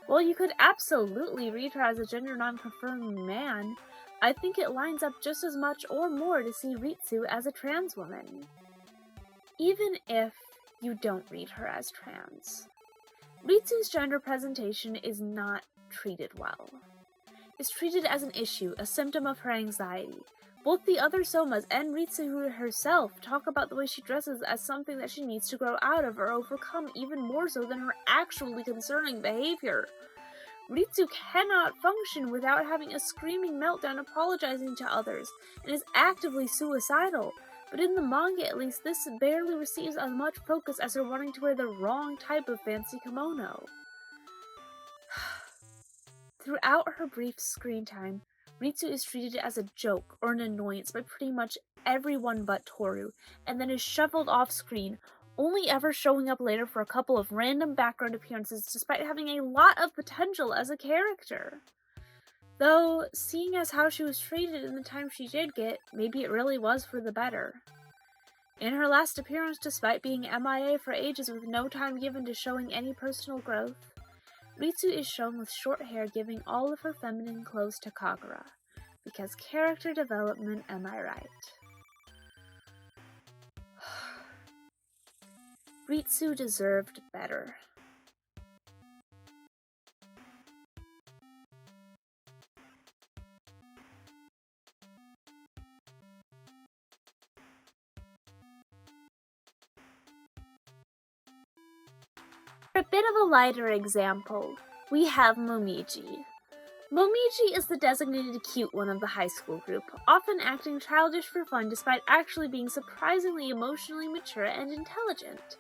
While you could absolutely read her as a gender non-confirming man, I think it lines up just as much or more to see Ritsu as a trans woman. Even if you don't read her as trans, Ritsu's gender presentation is not treated well. It's treated as an issue, a symptom of her anxiety. Both the other Somas and Ritsu herself talk about the way she dresses as something that she needs to grow out of or overcome, even more so than her actually concerning behavior. Ritsu cannot function without having a screaming meltdown apologizing to others, and is actively suicidal. But in the manga at least, this barely receives as much focus as her wanting to wear the wrong type of fancy kimono. Throughout her brief screen time, Ritsu is treated as a joke or an annoyance by pretty much everyone but Toru, and then is shuffled off screen, only ever showing up later for a couple of random background appearances despite having a lot of potential as a character. Though, seeing as how she was treated in the time she did get, maybe it really was for the better. In her last appearance, despite being MIA for ages with no time given to showing any personal growth, Ritsu is shown with short hair giving all of her feminine clothes to Kagura. Because character development, am I right? Ritsu deserved better. For a bit of a lighter example, we have Momiji. Momiji is the designated cute one of the high school group, often acting childish for fun despite actually being surprisingly emotionally mature and intelligent.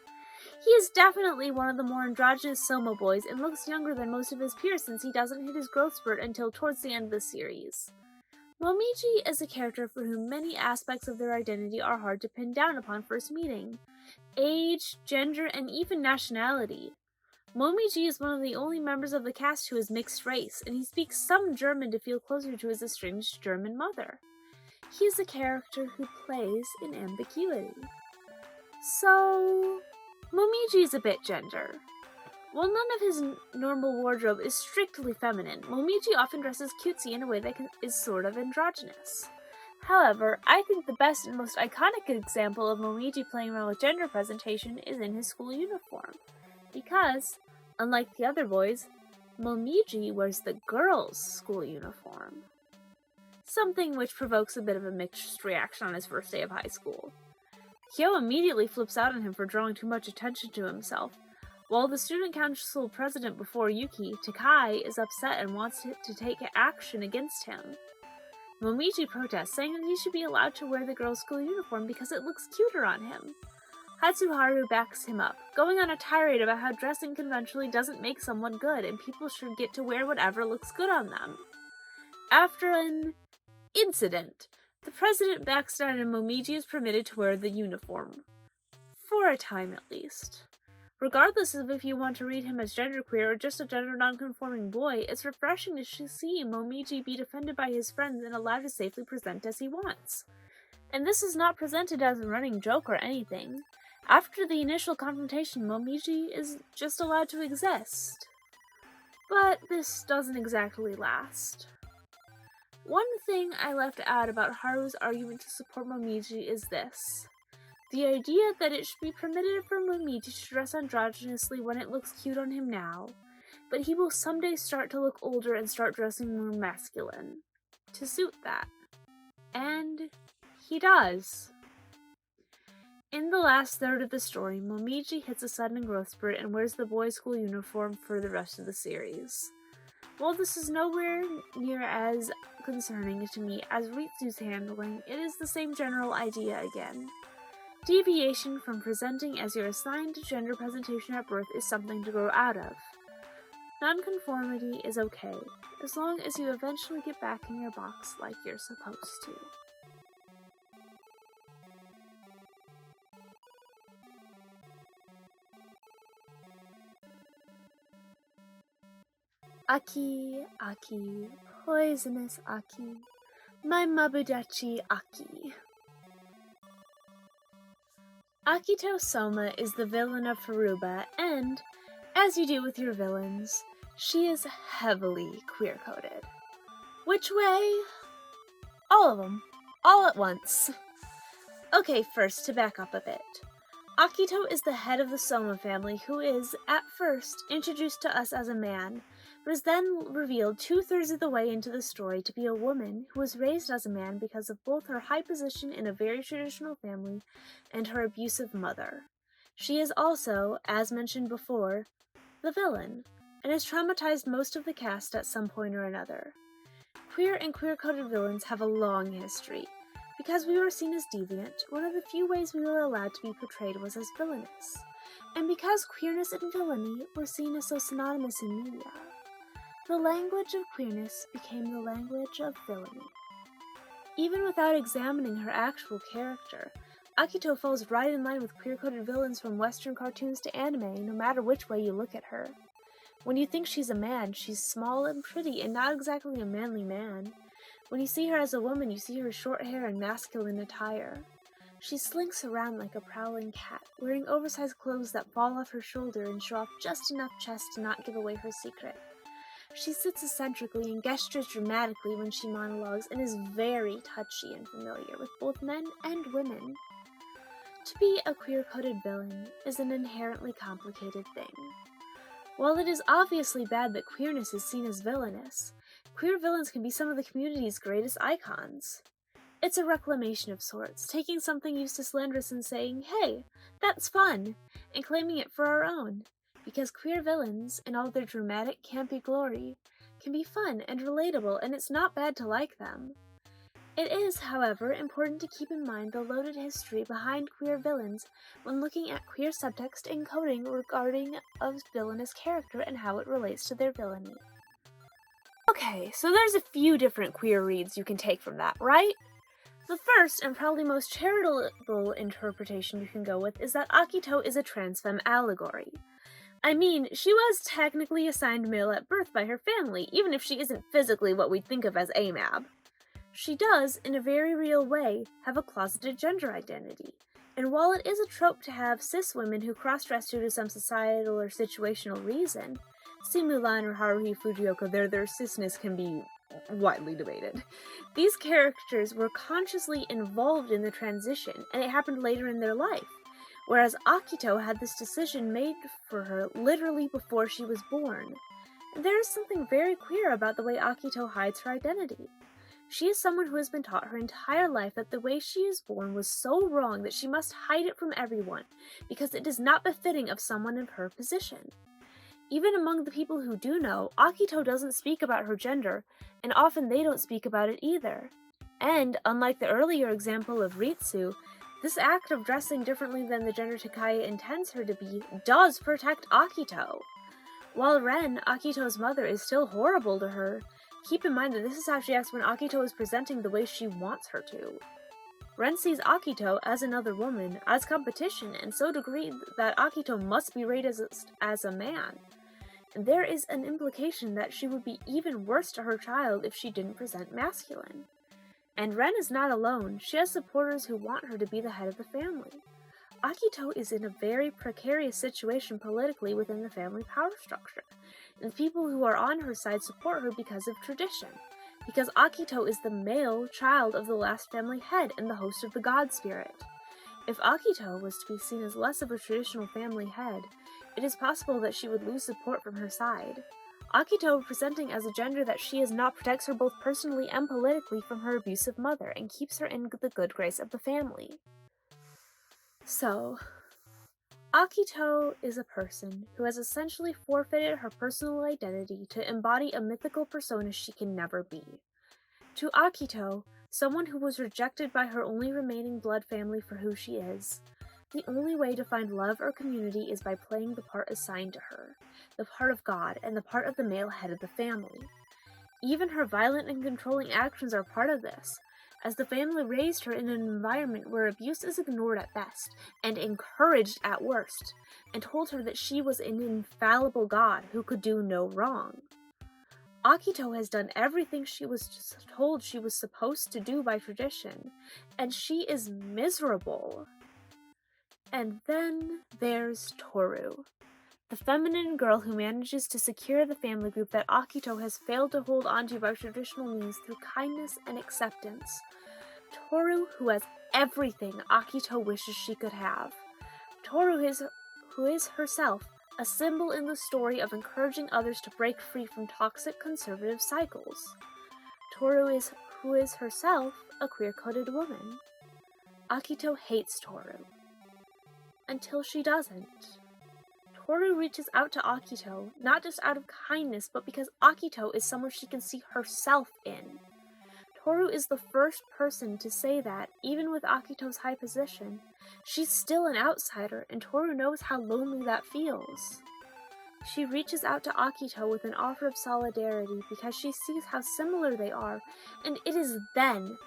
He is definitely one of the more androgynous Soma boys and looks younger than most of his peers since he doesn't hit his growth spurt until towards the end of the series. Momiji is a character for whom many aspects of their identity are hard to pin down upon first meeting. Age, gender, and even nationality. Momiji is one of the only members of the cast who is mixed race, and he speaks some German to feel closer to his estranged German mother. He is a character who plays in ambiguity. So, Momiji is a bit gender. While none of his normal wardrobe is strictly feminine, Momiji often dresses cutesy in a way that is sort of androgynous. However, I think the best and most iconic example of Momiji playing around with gender presentation is in his school uniform. Because, unlike the other boys, Momiji wears the girls' school uniform. Something which provokes a bit of a mixed reaction on his first day of high school. Kyo immediately flips out on him for drawing too much attention to himself, while the student council president before Yuki, Takai, is upset and wants to take action against him. Momiji protests, saying that he should be allowed to wear the girls' school uniform because it looks cuter on him. Hatsuharu backs him up, going on a tirade about how dressing conventionally doesn't make someone good and people should get to wear whatever looks good on them. After an incident, the president backs down and Momiji is permitted to wear the uniform. For a time at least. Regardless of if you want to read him as genderqueer or just a gender non-conforming boy, it's refreshing to see Momiji be defended by his friends and allowed to safely present as he wants. And this is not presented as a running joke or anything. After the initial confrontation, Momiji is just allowed to exist. But this doesn't exactly last. One thing I left out about Haru's argument to support Momiji is this. The idea that it should be permitted for Momiji to dress androgynously when it looks cute on him now, but he will someday start to look older and start dressing more masculine to suit that. And he does. In the last third of the story, Momiji hits a sudden growth spurt and wears the boys' school uniform for the rest of the series. While this is nowhere near as concerning to me as Ritsu's handling, it is the same general idea again. Deviation from presenting as your assigned gender presentation at birth is something to grow out of. Non-conformity is okay, as long as you eventually get back in your box like you're supposed to. Aki, Aki, poisonous Aki, my Mabudachi Aki. Akito Soma is the villain of Furuba, and, as you do with your villains, she is heavily queer-coded. Which way? All of them. All at once. Okay, first, to back up a bit. Akito is the head of the Soma family who is, at first, introduced to us as a man, but is then revealed 2/3 of the way into the story to be a woman who was raised as a man because of both her high position in a very traditional family and her abusive mother. She is also, as mentioned before, the villain, and has traumatized most of the cast at some point or another. Queer and queer-coded villains have a long history. Because we were seen as deviant, one of the few ways we were allowed to be portrayed was as villainous. And because queerness and villainy were seen as so synonymous in media, the language of queerness became the language of villainy. Even without examining her actual character, Akito falls right in line with queer-coded villains from Western cartoons to anime, no matter which way you look at her. When you think she's a man, she's small and pretty and not exactly a manly man. When you see her as a woman, you see her short hair and masculine attire. She slinks around like a prowling cat, wearing oversized clothes that fall off her shoulder and show off just enough chest to not give away her secret. She sits eccentrically and gestures dramatically when she monologues and is very touchy and familiar with both men and women. To be a queer-coded villain is an inherently complicated thing. While it is obviously bad that queerness is seen as villainous, queer villains can be some of the community's greatest icons. It's a reclamation of sorts, taking something used to slanderous and saying, hey, that's fun, and claiming it for our own. Because queer villains, in all their dramatic, campy glory, can be fun and relatable, and it's not bad to like them. It is, however, important to keep in mind the loaded history behind queer villains when looking at queer subtext and coding regarding a villainous character and how it relates to their villainy. Okay, so there's a few different queer reads you can take from that, right? The first, and probably most charitable interpretation you can go with, is that Akito is a transfemme allegory. I mean, she was technically assigned male at birth by her family, even if she isn't physically what we'd think of as AMAB. She does, in a very real way, have a closeted gender identity, and while it is a trope to have cis women who cross-dress due to some societal or situational reason, see Mulan or Haruhi Fujioka, their cisness can be widely debated. These characters were consciously involved in the transition, and it happened later in their life, whereas Akito had this decision made for her literally before she was born. And there is something very queer about the way Akito hides her identity. She is someone who has been taught her entire life that the way she is born was so wrong that she must hide it from everyone, because it is not befitting of someone in her position. Even among the people who do know, Akito doesn't speak about her gender, and often they don't speak about it either. And, unlike the earlier example of Ritsu, this act of dressing differently than the gender Takaya intends her to be does protect Akito. While Ren, Akito's mother, is still horrible to her, keep in mind that this is how she acts when Akito is presenting the way she wants her to. Ren sees Akito as another woman, as competition, and so agreed that Akito must be raised as a man. And there is an implication that she would be even worse to her child if she didn't present masculine. And Ren is not alone. She has supporters who want her to be the head of the family. Akito is in a very precarious situation politically within the family power structure, and the people who are on her side support her because of tradition, because Akito is the male child of the last family head and the host of the God Spirit. If Akito was to be seen as less of a traditional family head, it is possible that she would lose support from her side. Akito presenting as a gender that she is not protects her both personally and politically from her abusive mother and keeps her in the good grace of the family. So, Akito is a person who has essentially forfeited her personal identity to embody a mythical persona she can never be. To Akito, someone who was rejected by her only remaining blood family for who she is, the only way to find love or community is by playing the part assigned to her, the part of God and the part of the male head of the family. Even her violent and controlling actions are part of this, as the family raised her in an environment where abuse is ignored at best and encouraged at worst, and told her that she was an infallible god who could do no wrong. Akito has done everything she was told she was supposed to do by tradition, and she is miserable. And then there's Toru, the feminine girl who manages to secure the family group that Akito has failed to hold onto by traditional means through kindness and acceptance. Toru, who has everything Akito wishes she could have. Toru, who is herself a symbol in the story of encouraging others to break free from toxic conservative cycles. Toru, who is herself a queer-coded woman. Akito hates Toru. Until she doesn't. Toru reaches out to Akito, not just out of kindness, but because Akito is someone she can see herself in. Toru is the first person to say that, even with Akito's high position, she's still an outsider, and Toru knows how lonely that feels. She reaches out to Akito with an offer of solidarity because she sees how similar they are, and it is then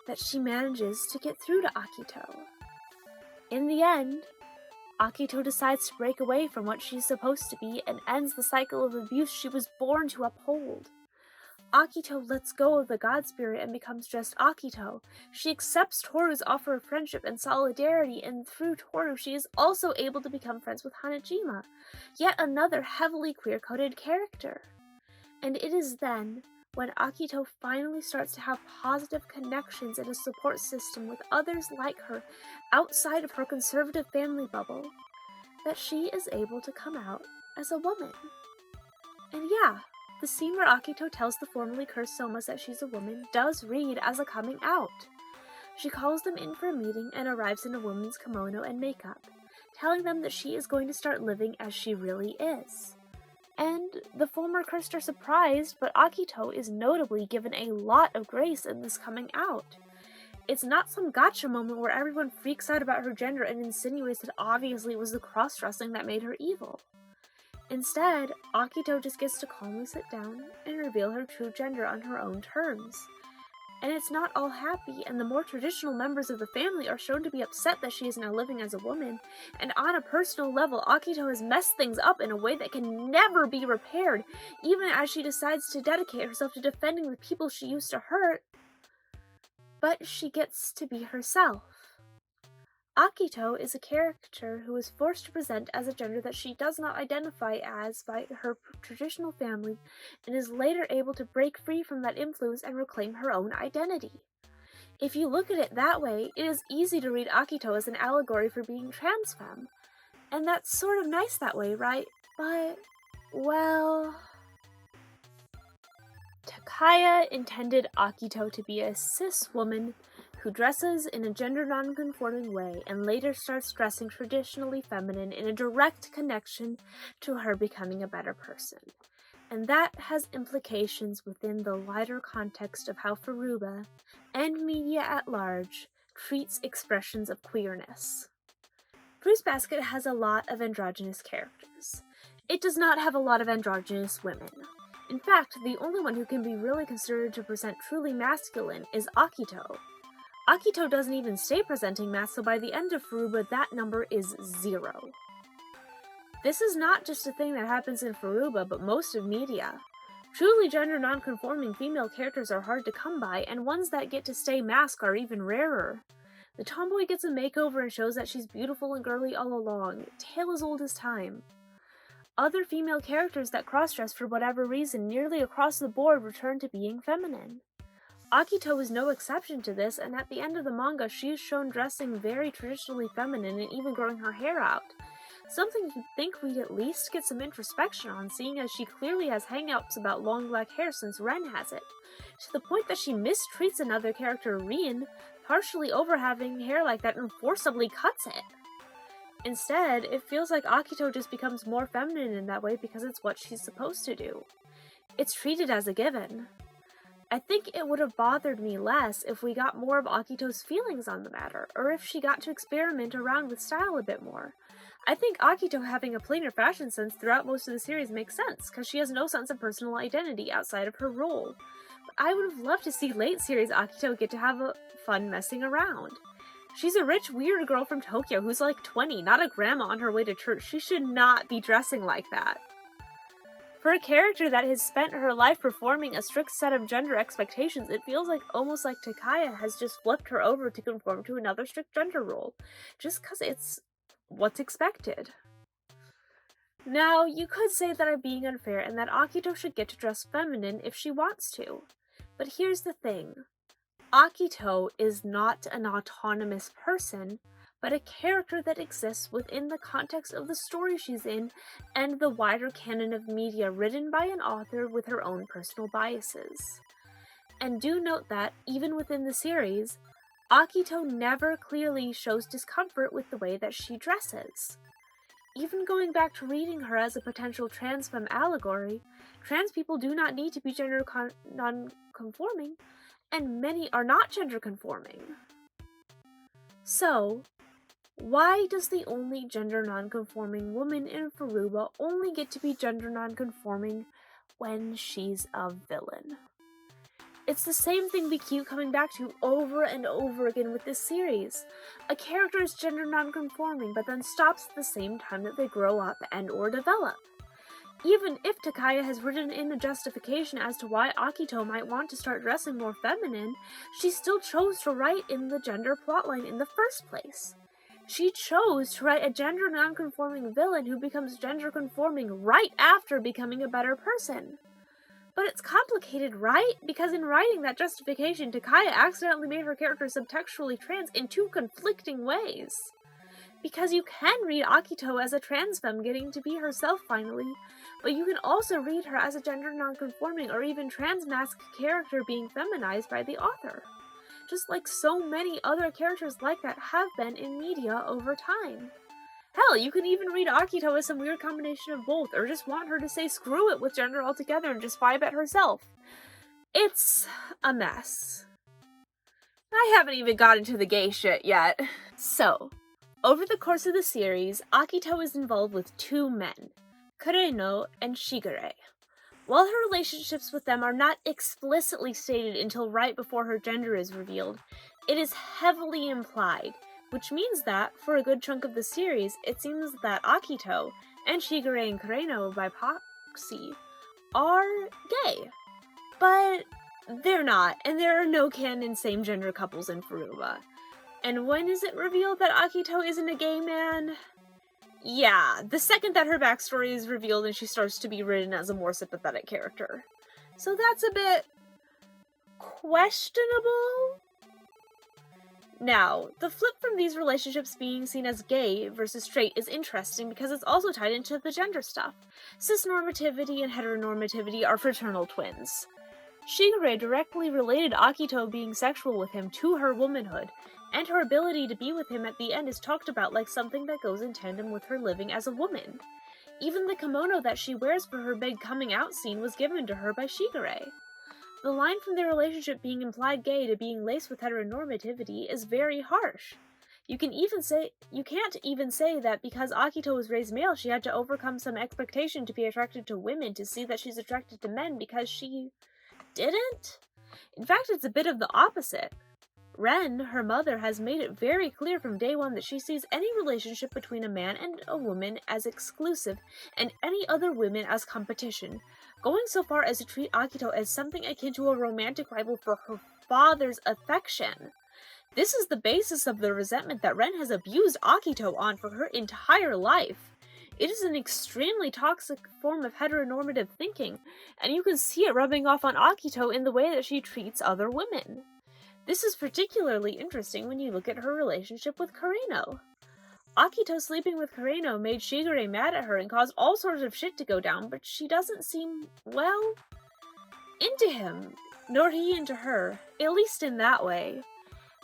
that she manages to get through to Akito. In the end, Akito decides to break away from what she's supposed to be and ends the cycle of abuse she was born to uphold. Akito lets go of the god spirit and becomes just Akito. She accepts Toru's offer of friendship and solidarity, and through Toru she is also able to become friends with Hanajima, yet another heavily queer-coded character. And it is then, when Akito finally starts to have positive connections and a support system with others like her outside of her conservative family bubble, that she is able to come out as a woman. And yeah, the scene where Akito tells the formerly cursed Somas that she's a woman does read as a coming out. She calls them in for a meeting and arrives in a woman's kimono and makeup, telling them that she is going to start living as she really is. And the former cursed are surprised, but Akito is notably given a lot of grace in this coming out. It's not some gotcha moment where everyone freaks out about her gender and insinuates that obviously it was the cross-dressing that made her evil. Instead, Akito just gets to calmly sit down and reveal her true gender on her own terms. And it's not all happy, and the more traditional members of the family are shown to be upset that she is now living as a woman, and on a personal level, Akito has messed things up in a way that can never be repaired, even as she decides to dedicate herself to defending the people she used to hurt. But she gets to be herself. Akito is a character who is forced to present as a gender that she does not identify as by her traditional family, and is later able to break free from that influence and reclaim her own identity. If you look at it that way, it is easy to read Akito as an allegory for being trans femme. And that's sort of nice that way, right? But, well... Takaya intended Akito to be a cis woman who dresses in a gender non-conforming way and later starts dressing traditionally feminine in a direct connection to her becoming a better person. And that has implications within the wider context of how Furuba, and media at large, treats expressions of queerness. Fruits Basket has a lot of androgynous characters. It does not have a lot of androgynous women. In fact, the only one who can be really considered to present truly masculine is Akito. Akito doesn't even stay presenting mass, so by the end of Furuba, that number is 0. This is not just a thing that happens in Furuba, but most of media. Truly gender non-conforming female characters are hard to come by, and ones that get to stay mask are even rarer. The tomboy gets a makeover and shows that she's beautiful and girly all along, tale as old as time. Other female characters that cross-dress for whatever reason nearly across the board return to being feminine. Akito is no exception to this, and at the end of the manga she is shown dressing very traditionally feminine and even growing her hair out. something you'd think we'd at least get some introspection on, seeing as she clearly has hang-ups about long black hair since Ren has it, to the point that she mistreats another character, Rin, partially over having hair like that and forcibly cuts it. Instead, it feels like Akito just becomes more feminine in that way because it's what she's supposed to do. It's treated as a given. I think it would have bothered me less if we got more of Akito's feelings on the matter, or if she got to experiment around with style a bit more. I think Akito having a plainer fashion sense throughout most of the series makes sense, because she has no sense of personal identity outside of her role. But I would have loved to see late series Akito get to have a fun messing around. She's a rich, weird girl from Tokyo who's like 20, not a grandma on her way to church. She should not be dressing like that. For a character that has spent her life performing a strict set of gender expectations, it feels like almost like Takaya has just flipped her over to conform to another strict gender role, just because it's what's expected. Now, you could say that I'm being unfair and that Akito should get to dress feminine if she wants to. But here's the thing. Akito is not an autonomous person, but a character that exists within the context of the story she's in and the wider canon of media written by an author with her own personal biases. And do note that, even within the series, Akito never clearly shows discomfort with the way that she dresses. Even going back to reading her as a potential trans femme allegory, trans people do not need to be gender non-conforming, and many are not gender conforming. So, why does the only gender non-conforming woman in Furuba only get to be gender non-conforming when she's a villain? It's the same thing we keep coming back to over and over again with this series. A character is gender non-conforming, but then stops at the same time that they grow up and or develop. Even if Takaya has written in a justification as to why Akito might want to start dressing more feminine, she still chose to write in the gender plotline in the first place. She chose to write a gender non-conforming villain who becomes gender conforming right after becoming a better person. But it's complicated, right? Because in writing that justification, Takaya accidentally made her character subtextually trans in two conflicting ways. Because you can read Akito as a trans femme getting to be herself finally, but you can also read her as a gender non-conforming or even trans-masc character being feminized by the author. Just like so many other characters like that have been in media over time. Hell, you can even read Akito as some weird combination of both, or just want her to say screw it with gender altogether and just vibe at herself. It's a mess. I haven't even gotten to the gay shit yet. So, over the course of the series, Akito is involved with two men, Kureno and Shigure. While her relationships with them are not explicitly stated until right before her gender is revealed, it is heavily implied, which means that, for a good chunk of the series, it seems that Akito, and Shigure and Kureno by proxy, are gay. But they're not, and there are no canon same-gender couples in Furuba. And when is it revealed that Akito isn't a gay man? Yeah, the second that her backstory is revealed and she starts to be written as a more sympathetic character. So that's a bit questionable? Now, the flip from these relationships being seen as gay versus straight is interesting because it's also tied into the gender stuff. Cisnormativity and heteronormativity are fraternal twins. Shigure directly related Akito being sexual with him to her womanhood, and her ability to be with him at the end is talked about like something that goes in tandem with her living as a woman. Even the kimono that she wears for her big coming out scene was given to her by Shigure. The line from their relationship being implied gay to being laced with heteronormativity is very harsh. You can't even say that because Akito was raised male, she had to overcome some expectation to be attracted to women to see that she's attracted to men because she didn't? In fact, it's a bit of the opposite. Ren, her mother, has made it very clear from day one that she sees any relationship between a man and a woman as exclusive and any other women as competition, going so far as to treat Akito as something akin to a romantic rival for her father's affection. This is the basis of the resentment that Ren has abused Akito on for her entire life. It is an extremely toxic form of heteronormative thinking, and you can see it rubbing off on Akito in the way that she treats other women. This is particularly interesting when you look at her relationship with Kureno. Akito sleeping with Kureno made Shigure mad at her and caused all sorts of shit to go down, but she doesn't seem, well, into him, nor he into her, at least in that way.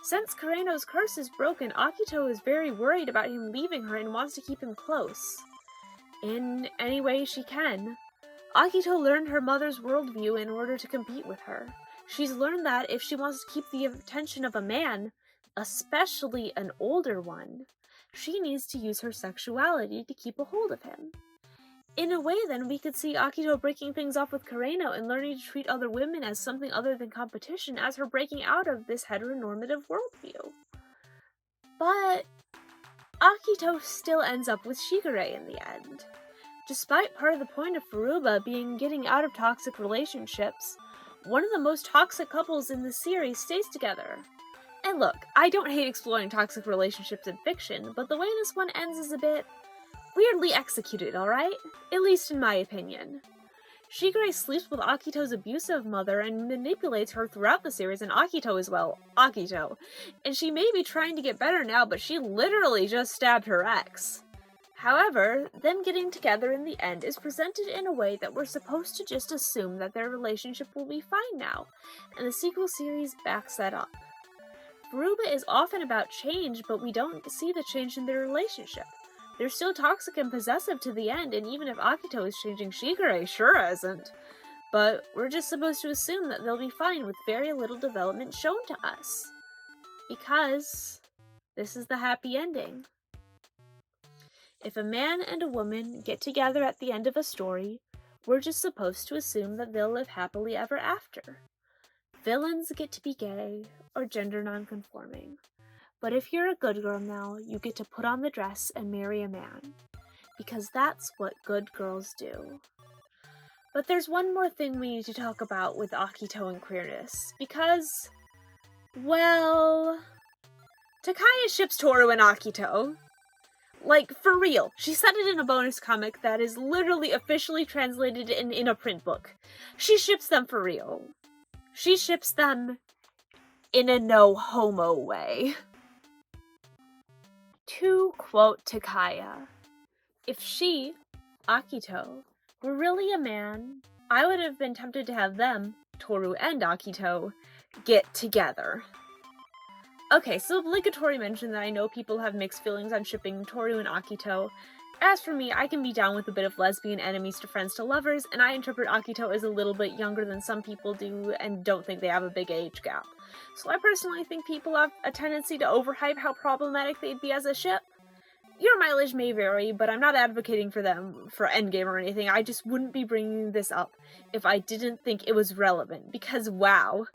Since Kureno's curse is broken, Akito is very worried about him leaving her and wants to keep him close. In any way she can. Akito learned her mother's worldview in order to compete with her. She's learned that if she wants to keep the attention of a man, especially an older one, she needs to use her sexuality to keep a hold of him. In a way, then, we could see Akito breaking things off with Kureno and learning to treat other women as something other than competition as her breaking out of this heteronormative worldview. But Akito still ends up with Shigure in the end. Despite part of the point of Furuba being getting out of toxic relationships, one of the most toxic couples in the series stays together. And look, I don't hate exploring toxic relationships in fiction, but the way this one ends is a bit weirdly executed, alright? At least in my opinion. Shigure sleeps with Akito's abusive mother and manipulates her throughout the series, and Akito as well. Akito. And she may be trying to get better now, but she literally just stabbed her ex. However, them getting together in the end is presented in a way that we're supposed to just assume that their relationship will be fine now, and the sequel series backs that up. Furuba is often about change, but we don't see the change in their relationship. They're still toxic and possessive to the end, and even if Akito is changing, Shigure sure isn't. But we're just supposed to assume that they'll be fine with very little development shown to us. Because this is the happy ending. If a man and a woman get together at the end of a story, we're just supposed to assume that they'll live happily ever after. Villains get to be gay or gender non-conforming. But if you're a good girl now, you get to put on the dress and marry a man. Because that's what good girls do. But there's one more thing we need to talk about with Akito and queerness. Because, well, Takaya ships Toru and Akito. Like, for real. She said it in a bonus comic that is literally officially translated in a print book. She ships them for real. She ships them in a no-homo way. To quote Takaya, if she, Akito, were really a man, I would have been tempted to have them, Toru and Akito, get together. Okay, so obligatory mention that I know people have mixed feelings on shipping Toru and Akito. As for me, I can be down with a bit of lesbian enemies to friends to lovers, and I interpret Akito as a little bit younger than some people do and don't think they have a big age gap. So I personally think people have a tendency to overhype how problematic they'd be as a ship. Your mileage may vary, but I'm not advocating for them for endgame or anything. I just wouldn't be bringing this up if I didn't think it was relevant, because wow.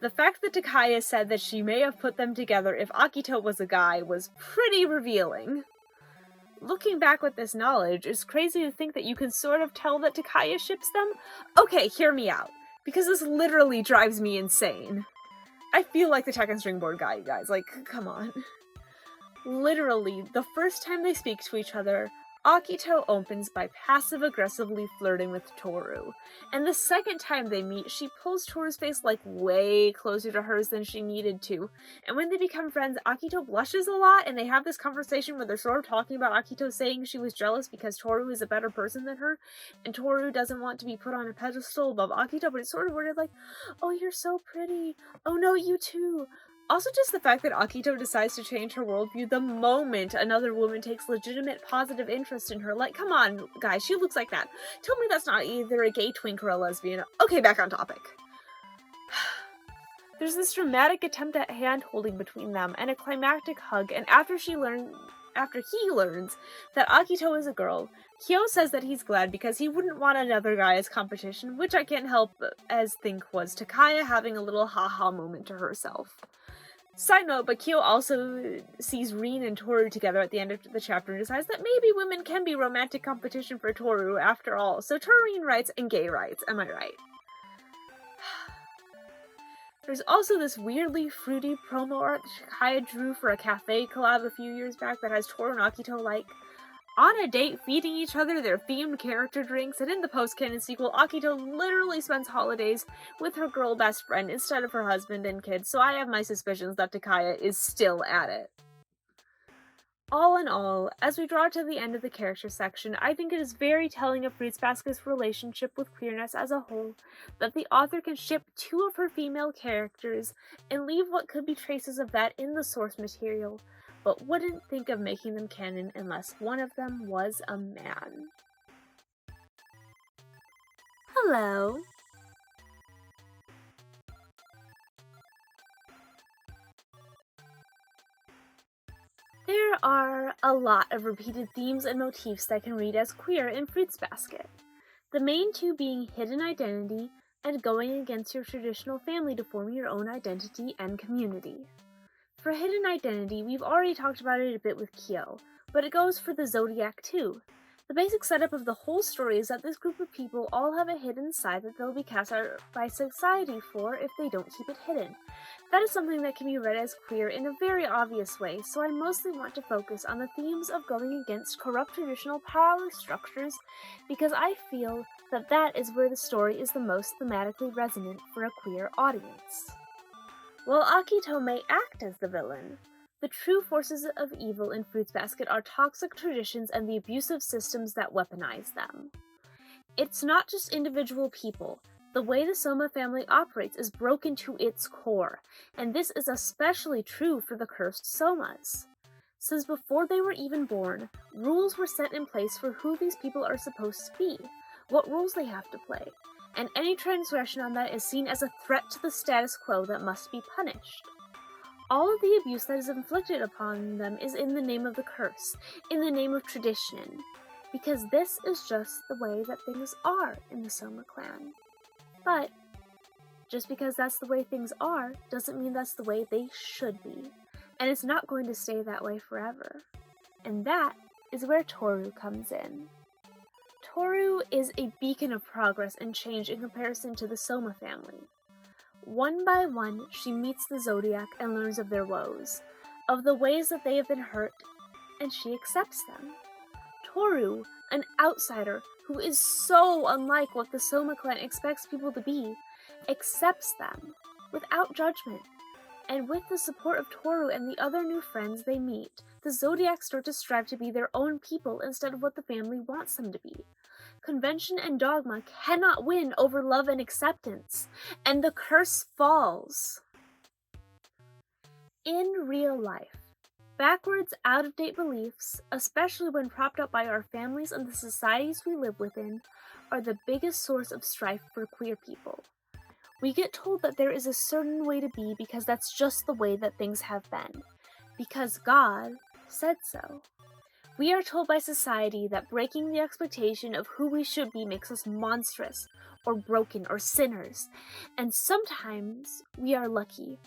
The fact that Takaya said that she may have put them together if Akito was a guy was pretty revealing. Looking back with this knowledge, it's crazy to think that you can sort of tell that Takaya ships them. Okay, hear me out, because this literally drives me insane. I feel like the Tekken String Board guy, you guys, like, come on. Literally, the first time they speak to each other, Akito opens by passive-aggressively flirting with Toru, and the second time they meet, she pulls Toru's face like way closer to hers than she needed to, and when they become friends, Akito blushes a lot, and they have this conversation where they're sort of talking about Akito saying she was jealous because Toru is a better person than her, and Toru doesn't want to be put on a pedestal above Akito, but it's sort of worded like, oh, you're so pretty, oh no, you too. Also, just the fact that Akito decides to change her worldview the moment another woman takes legitimate positive interest in her. Like, come on, guys, she looks like that. Tell me that's not either a gay twink or a lesbian. Okay, back on topic. There's this dramatic attempt at hand-holding between them, and a climactic hug, and after he learns that Akito is a girl, Kyo says that he's glad because he wouldn't want another guy as competition, which I can't help as think was Takaya having a little haha moment to herself. Side note, but Kyo also sees Rin and Toru together at the end of the chapter and decides that maybe women can be romantic competition for Toru after all. So Toruin rights and gay rights, am I right? There's also this weirdly fruity promo art that Takaya drew for a cafe collab a few years back that has Toru and Akito, like, on a date feeding each other their themed character drinks, and in the post-canon sequel, Akito literally spends holidays with her girl best friend instead of her husband and kids, so I have my suspicions that Takaya is still at it. All in all, as we draw to the end of the character section, I think it is very telling of Fruits Basket's relationship with queerness as a whole that the author can ship two of her female characters and leave what could be traces of that in the source material, but wouldn't think of making them canon unless one of them was a man. Hello. There are a lot of repeated themes and motifs that can read as queer in Fruits Basket. The main two being hidden identity and going against your traditional family to form your own identity and community. For hidden identity, we've already talked about it a bit with Kyo, but it goes for the Zodiac too. The basic setup of the whole story is that this group of people all have a hidden side that they'll be cast out by society for if they don't keep it hidden. That is something that can be read as queer in a very obvious way, so I mostly want to focus on the themes of going against corrupt traditional power structures because I feel that that is where the story is the most thematically resonant for a queer audience. While Akito may act as the villain, the true forces of evil in Fruits Basket are toxic traditions and the abusive systems that weaponize them. It's not just individual people. The way the Soma family operates is broken to its core, and this is especially true for the cursed Somas. Since before they were even born, rules were set in place for who these people are supposed to be, what roles they have to play, and any transgression on that is seen as a threat to the status quo that must be punished. All of the abuse that is inflicted upon them is in the name of the curse, in the name of tradition, because this is just the way that things are in the Soma clan. But just because that's the way things are doesn't mean that's the way they should be, and it's not going to stay that way forever. And that is where Toru comes in. Toru is a beacon of progress and change in comparison to the Soma family. One by one, she meets the Zodiac and learns of their woes, of the ways that they have been hurt, and she accepts them. Toru, an outsider who is so unlike what the Soma clan expects people to be, accepts them without judgment. And with the support of Toru and the other new friends they meet, the Zodiacs start to strive to be their own people instead of what the family wants them to be. Convention and dogma cannot win over love and acceptance, and the curse falls. In real life, backwards, out-of-date beliefs, especially when propped up by our families and the societies we live within, are the biggest source of strife for queer people. We get told that there is a certain way to be because that's just the way that things have been, because God said so. We are told by society that breaking the expectation of who we should be makes us monstrous, or broken, or sinners, and sometimes we are lucky.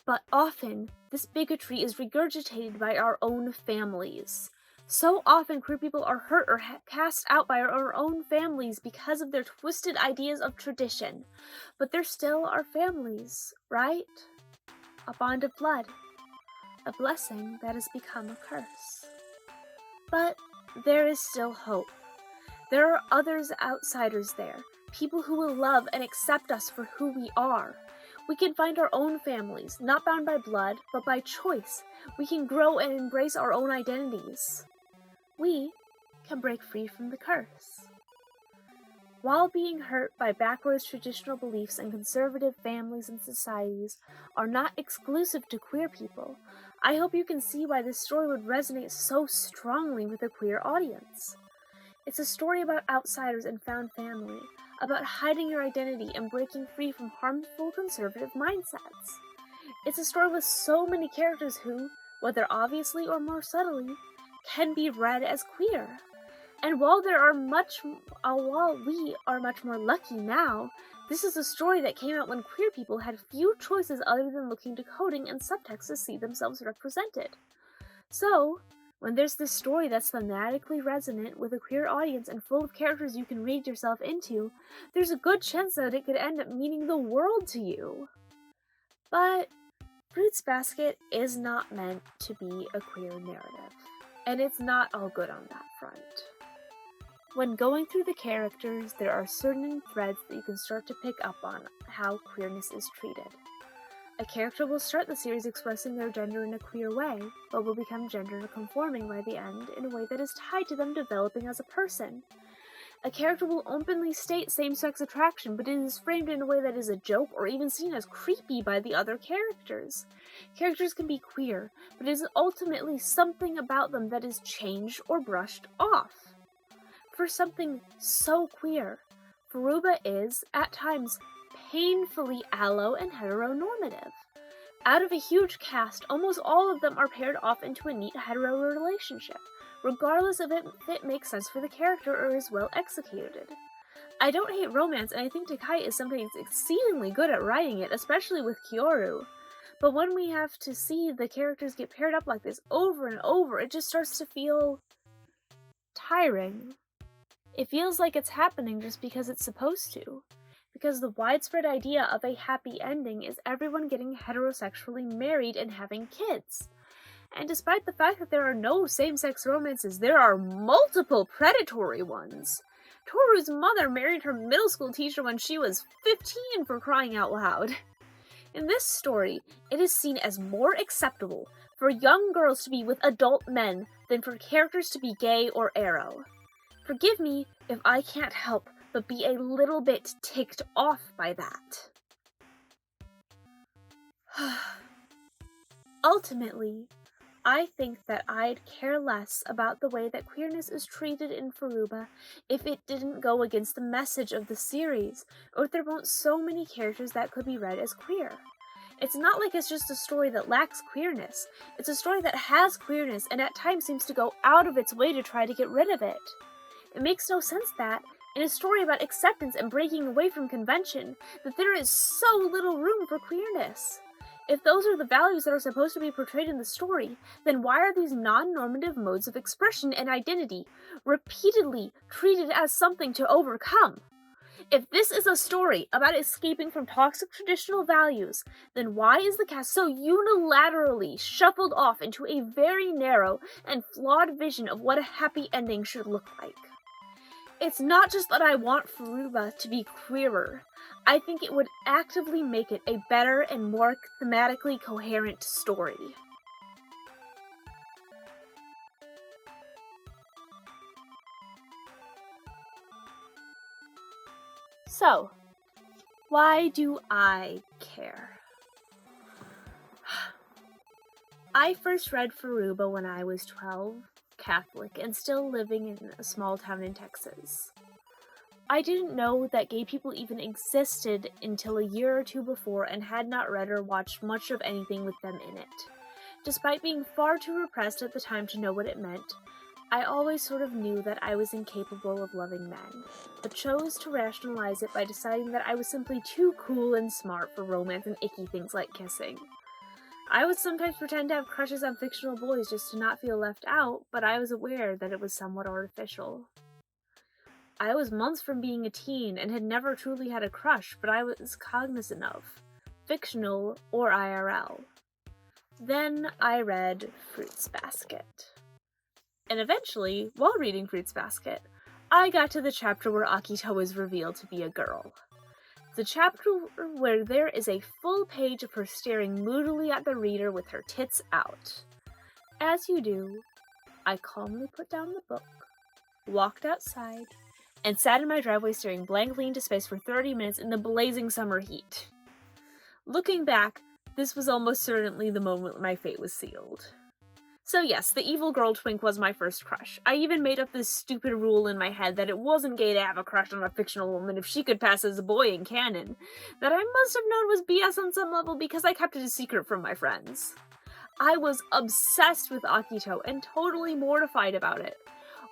But often, this bigotry is regurgitated by our own families. So often, queer people are hurt or cast out by our own families because of their twisted ideas of tradition. But they're still our families, right? A bond of blood. A blessing that has become a curse. But there is still hope. There are others outsiders there, people who will love and accept us for who we are. We can find our own families, not bound by blood, but by choice. We can grow and embrace our own identities. We can break free from the curse. While being hurt by backwards traditional beliefs and conservative families and societies are not exclusive to queer people, I hope you can see why this story would resonate so strongly with a queer audience. It's a story about outsiders and found family, about hiding your identity and breaking free from harmful conservative mindsets. It's a story with so many characters who, whether obviously or more subtly, can be read as queer. And while we are much more lucky now, this is a story that came out when queer people had few choices other than looking to coding and subtext to see themselves represented. So, when there's this story that's thematically resonant with a queer audience and full of characters you can read yourself into, there's a good chance that it could end up meaning the world to you. But Fruits Basket is not meant to be a queer narrative, and it's not all good on that front. When going through the characters, there are certain threads that you can start to pick up on how queerness is treated. A character will start the series expressing their gender in a queer way, but will become gender conforming by the end in a way that is tied to them developing as a person. A character will openly state same-sex attraction, but it is framed in a way that is a joke or even seen as creepy by the other characters. Characters can be queer, but it is ultimately something about them that is changed or brushed off. For something so queer, Furuba is, at times, painfully allo and heteronormative. Out of a huge cast, almost all of them are paired off into a neat hetero relationship, regardless of if it makes sense for the character or is well executed. I don't hate romance, and I think Takai is somebody who's exceedingly good at writing it, especially with Kyoru. But when we have to see the characters get paired up like this over and over, it just starts to feel tiring. It feels like it's happening just because it's supposed to. Because the widespread idea of a happy ending is everyone getting heterosexually married and having kids. And despite the fact that there are no same-sex romances, there are multiple predatory ones. Toru's mother married her middle school teacher when she was 15, for crying out loud. In this story, it is seen as more acceptable for young girls to be with adult men than for characters to be gay or aro. Forgive me if I can't help but be a little bit ticked off by that. Ultimately, I think that I'd care less about the way that queerness is treated in Furuba if it didn't go against the message of the series, or if there weren't so many characters that could be read as queer. It's not like it's just a story that lacks queerness. It's a story that has queerness and at times seems to go out of its way to try to get rid of it. It makes no sense that, in a story about acceptance and breaking away from convention, that there is so little room for queerness. If those are the values that are supposed to be portrayed in the story, then why are these non-normative modes of expression and identity repeatedly treated as something to overcome? If this is a story about escaping from toxic traditional values, then why is the cast so unilaterally shuffled off into a very narrow and flawed vision of what a happy ending should look like? It's not just that I want Furuba to be queerer. I think it would actively make it a better and more thematically coherent story. So, why do I care? I first read Furuba when I was 12, Catholic, and still living in a small town in Texas. I didn't know that gay people even existed until a year or two before and had not read or watched much of anything with them in it. Despite being far too repressed at the time to know what it meant, I always sort of knew that I was incapable of loving men, but chose to rationalize it by deciding that I was simply too cool and smart for romance and icky things like kissing. I would sometimes pretend to have crushes on fictional boys just to not feel left out, but I was aware that it was somewhat artificial. I was months from being a teen and had never truly had a crush, but I was cognizant of, fictional or IRL. Then I read Fruits Basket. And eventually, while reading Fruits Basket, I got to the chapter where Akito is revealed to be a girl. The chapter where there is a full page of her staring moodily at the reader with her tits out. As you do, I calmly put down the book, walked outside, and sat in my driveway staring blankly into space for 30 minutes in the blazing summer heat. Looking back, this was almost certainly the moment my fate was sealed. So yes, the evil girl twink was my first crush. I even made up this stupid rule in my head that it wasn't gay to have a crush on a fictional woman if she could pass as a boy in canon. That I must have known was BS on some level because I kept it a secret from my friends. I was obsessed with Akito and totally mortified about it.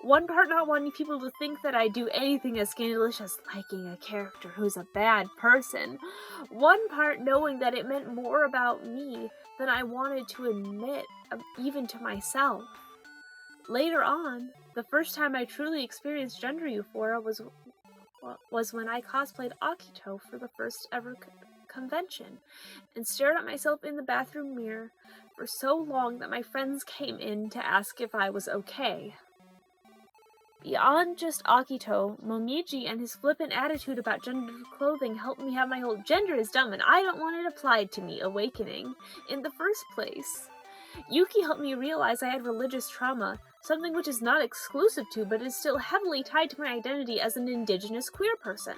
One part not wanting people to think that I do anything as scandalous as liking a character who's a bad person. One part knowing that it meant more about me than I wanted to admit, even to myself. Later on, the first time I truly experienced gender euphoria was when I cosplayed Akito for the first ever convention, and stared at myself in the bathroom mirror for so long that my friends came in to ask if I was okay. Beyond just Akito, Momiji and his flippant attitude about gendered clothing helped me have my whole "gender is dumb and I don't want it applied to me" awakening in the first place. Yuki helped me realize I had religious trauma, something which is not exclusive to but is still heavily tied to my identity as an indigenous queer person.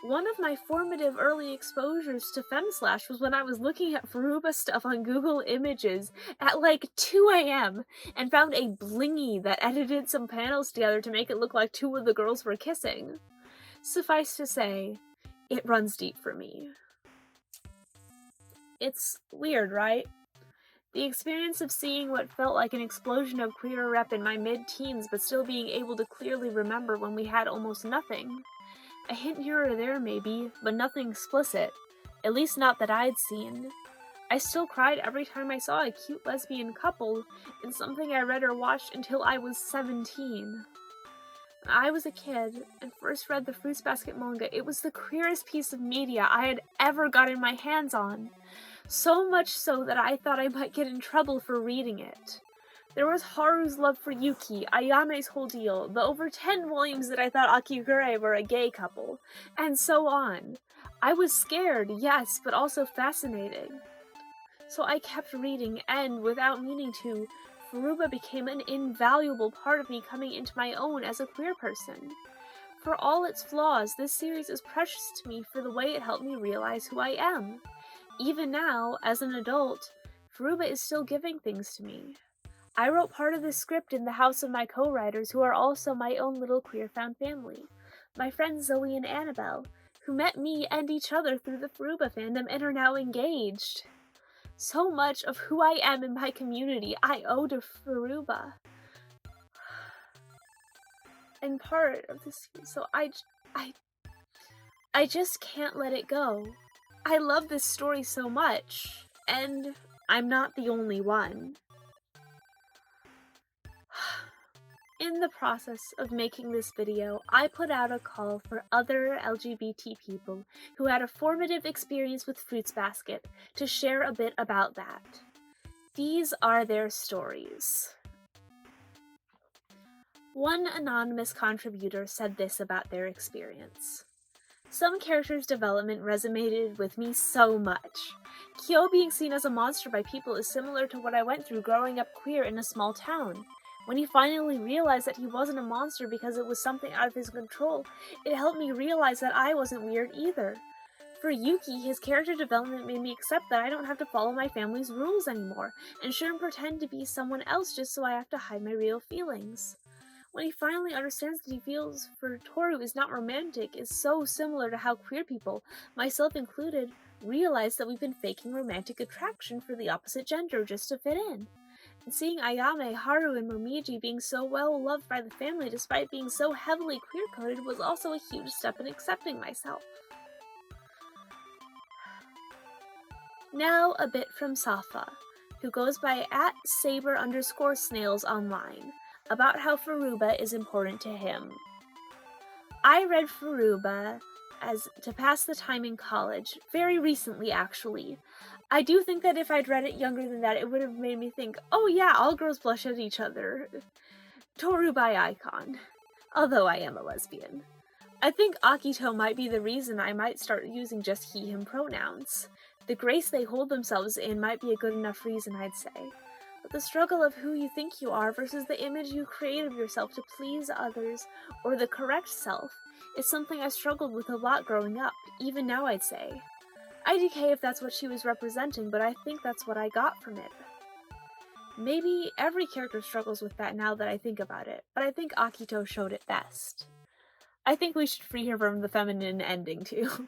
One of my formative early exposures to femslash was when I was looking at Furuba stuff on Google Images at like 2 a.m. and found a blingy that edited some panels together to make it look like two of the girls were kissing. Suffice to say, it runs deep for me. It's weird, right? The experience of seeing what felt like an explosion of queer rep in my mid-teens but still being able to clearly remember when we had almost nothing. A hint here or there maybe, but nothing explicit. At least not that I'd seen. I still cried every time I saw a cute lesbian couple in something I read or watched until I was 17. When I was a kid and first read the Fruits Basket manga, it was the queerest piece of media I had ever gotten my hands on. So much so that I thought I might get in trouble for reading it. There was Haru's love for Yuki, Ayame's whole deal, the over 10 volumes that I thought Akigure were a gay couple, and so on. I was scared, yes, but also fascinated. So I kept reading, and, without meaning to, Furuba became an invaluable part of me coming into my own as a queer person. For all its flaws, this series is precious to me for the way it helped me realize who I am. Even now, as an adult, Furuba is still giving things to me. I wrote part of this script in the house of my co-writers who are also my own little queer found family. My friends Zoe and Annabelle, who met me and each other through the Furuba fandom and are now engaged. So much of who I am in my community I owe to Furuba. And part of this, so I just can't let it go. I love this story so much, and I'm not the only one. In the process of making this video, I put out a call for other LGBT people who had a formative experience with Fruits Basket to share a bit about that. These are their stories. One anonymous contributor said this about their experience. Some characters' development resonated with me so much. Kyo being seen as a monster by people is similar to what I went through growing up queer in a small town. When he finally realized that he wasn't a monster because it was something out of his control, it helped me realize that I wasn't weird either. For Yuki, his character development made me accept that I don't have to follow my family's rules anymore, and shouldn't pretend to be someone else just so I have to hide my real feelings. When he finally understands that he feels for Toru is not romantic is so similar to how queer people, myself included, realize that we've been faking romantic attraction for the opposite gender just to fit in. And seeing Ayame, Haru, and Momiji being so well loved by the family despite being so heavily queer-coded was also a huge step in accepting myself. Now a bit from Safa, who goes by @saber_snails online, about how Furuba is important to him. I read Furuba as to pass the time in college, very recently actually. I do think that if I'd read it younger than that, it would have made me think, oh yeah, all girls blush at each other. Toru by icon. Although I am a lesbian. I think Akito might be the reason I might start using just he, him pronouns. The grace they hold themselves in might be a good enough reason, I'd say. But the struggle of who you think you are versus the image you create of yourself to please others, or the correct self, is something I struggled with a lot growing up, even now I'd say. IDK if that's what she was representing, but I think that's what I got from it. Maybe every character struggles with that now that I think about it, but I think Akito showed it best. I think we should free her from the feminine ending too.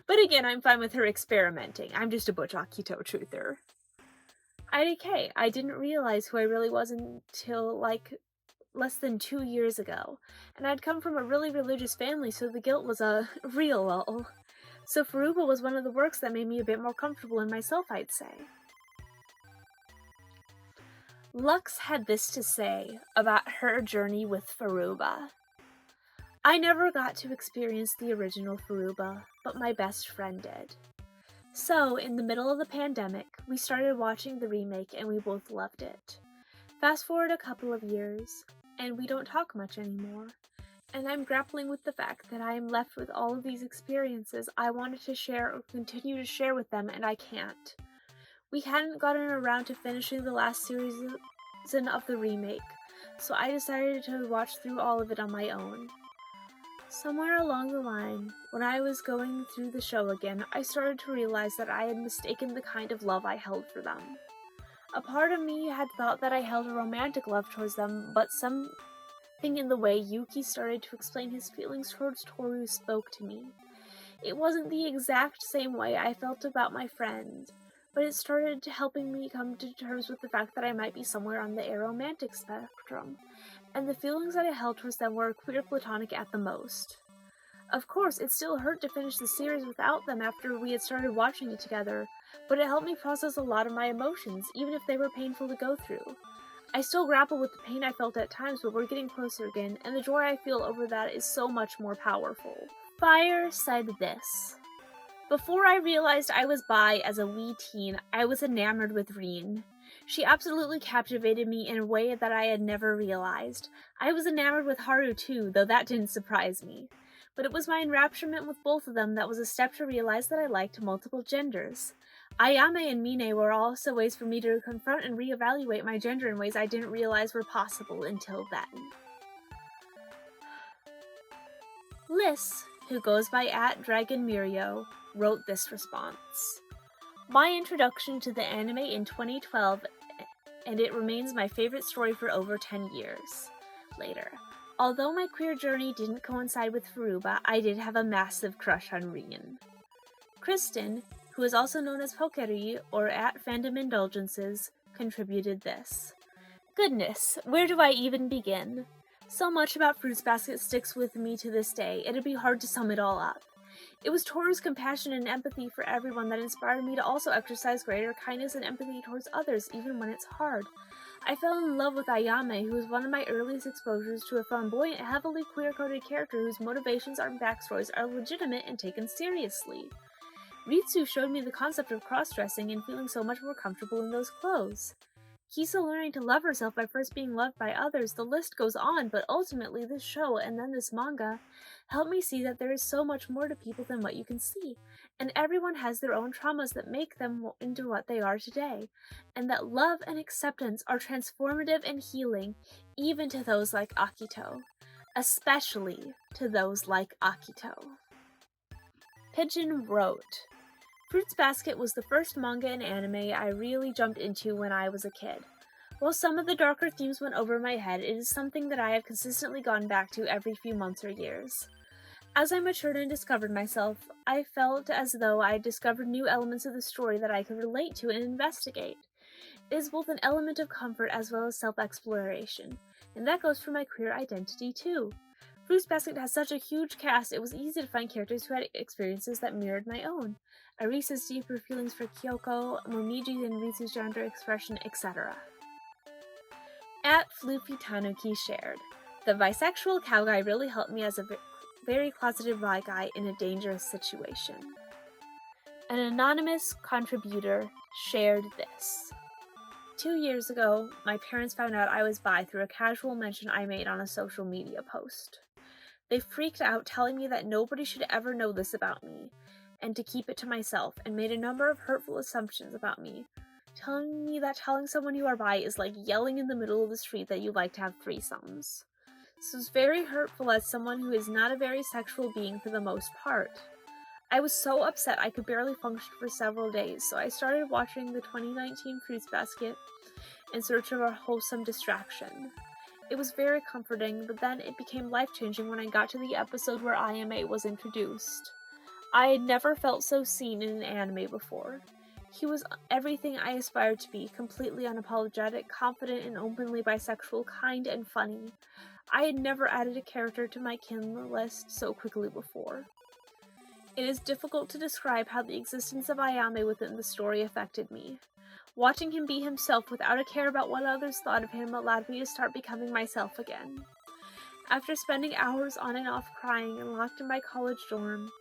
But again, I'm fine with her experimenting. I'm just a butch Akito truther. IDK, I didn't realize who I really was until, less than 2 years ago. And I'd come from a really religious family, so the guilt was a real lull. So Furuba was one of the works that made me a bit more comfortable in myself, I'd say. Lux had this to say about her journey with Furuba. I never got to experience the original Furuba, but my best friend did. So, in the middle of the pandemic, we started watching the remake and we both loved it. Fast forward a couple of years. and we don't talk much anymore. And I'm grappling with the fact that I am left with all of these experiences I wanted to share or continue to share with them, and I can't. We hadn't gotten around to finishing the last season of the remake, so I decided to watch through all of it on my own. Somewhere along the line, when I was going through the show again, I started to realize that I had mistaken the kind of love I held for them. A part of me had thought that I held a romantic love towards them, but something in the way Yuki started to explain his feelings towards Toru spoke to me. It wasn't the exact same way I felt about my friend, but it started helping me come to terms with the fact that I might be somewhere on the aromantic spectrum, and the feelings that I held towards them were queer platonic at the most. Of course, it still hurt to finish the series without them after we had started watching it together, but it helped me process a lot of my emotions, even if they were painful to go through. I still grapple with the pain I felt at times, but we're getting closer again, and the joy I feel over that is so much more powerful. Fire said this: "Before I realized I was bi as a wee teen, I was enamored with Reen. She absolutely captivated me in a way that I had never realized. I was enamored with Haru too, though that didn't surprise me. But it was my enrapturement with both of them that was a step to realize that I liked multiple genders. Ayame and Mine were also ways for me to confront and reevaluate my gender in ways I didn't realize were possible until then." Liz, who goes by @DragonMirio, wrote this response: "My introduction to the anime in 2012, and it remains my favorite story for over 10 years. Later. Although my queer journey didn't coincide with Furuba, I did have a massive crush on Reen." Kristen, who is also known as Pokeri or @FandomIndulgences, contributed this: "Goodness, where do I even begin? So much about Fruits Basket sticks with me to this day, it'd be hard to sum it all up. It was Toru's compassion and empathy for everyone that inspired me to also exercise greater kindness and empathy towards others, even when it's hard. I fell in love with Ayame, who was one of my earliest exposures to a flamboyant, heavily queer-coded character whose motivations and backstories are legitimate and taken seriously. Ritsu showed me the concept of cross-dressing and feeling so much more comfortable in those clothes. Kisa learning to love herself by first being loved by others, the list goes on, but ultimately this show, and then this manga, helped me see that there is so much more to people than what you can see, and everyone has their own traumas that make them into what they are today, and that love and acceptance are transformative and healing, even to those like Akito. Especially to those like Akito." Pigeon wrote, "Fruits Basket was the first manga and anime I really jumped into when I was a kid. While some of the darker themes went over my head, it is something that I have consistently gone back to every few months or years. As I matured and discovered myself, I felt as though I had discovered new elements of the story that I could relate to and investigate. It is both an element of comfort as well as self-exploration, and that goes for my queer identity too. Fruits Basket has such a huge cast, it was easy to find characters who had experiences that mirrored my own. Arisa's deeper feelings for Kyoko, Momiji and Ritsu's gender expression, etc." @Floofy Tanuki shared, "The bisexual cow guy really helped me as a very closeted bi guy in a dangerous situation." An anonymous contributor shared this: "2 years ago, my parents found out I was bi through a casual mention I made on a social media post. They freaked out, telling me that nobody should ever know this about me, and to keep it to myself, and made a number of hurtful assumptions about me, telling me that telling someone you are bi is like yelling in the middle of the street that you like to have threesomes. This was very hurtful as someone who is not a very sexual being for the most part. I was so upset I could barely function for several days, so I started watching the 2019 Fruits Basket in search of a wholesome distraction. It was very comforting, but then it became life-changing when I got to the episode where Ayame was introduced. I had never felt so seen in an anime before. He was everything I aspired to be, completely unapologetic, confident and openly bisexual, kind and funny. I had never added a character to my kin list so quickly before. It is difficult to describe how the existence of Ayame within the story affected me. Watching him be himself without a care about what others thought of him allowed me to start becoming myself again. After spending hours on and off crying and locked in my college dorm,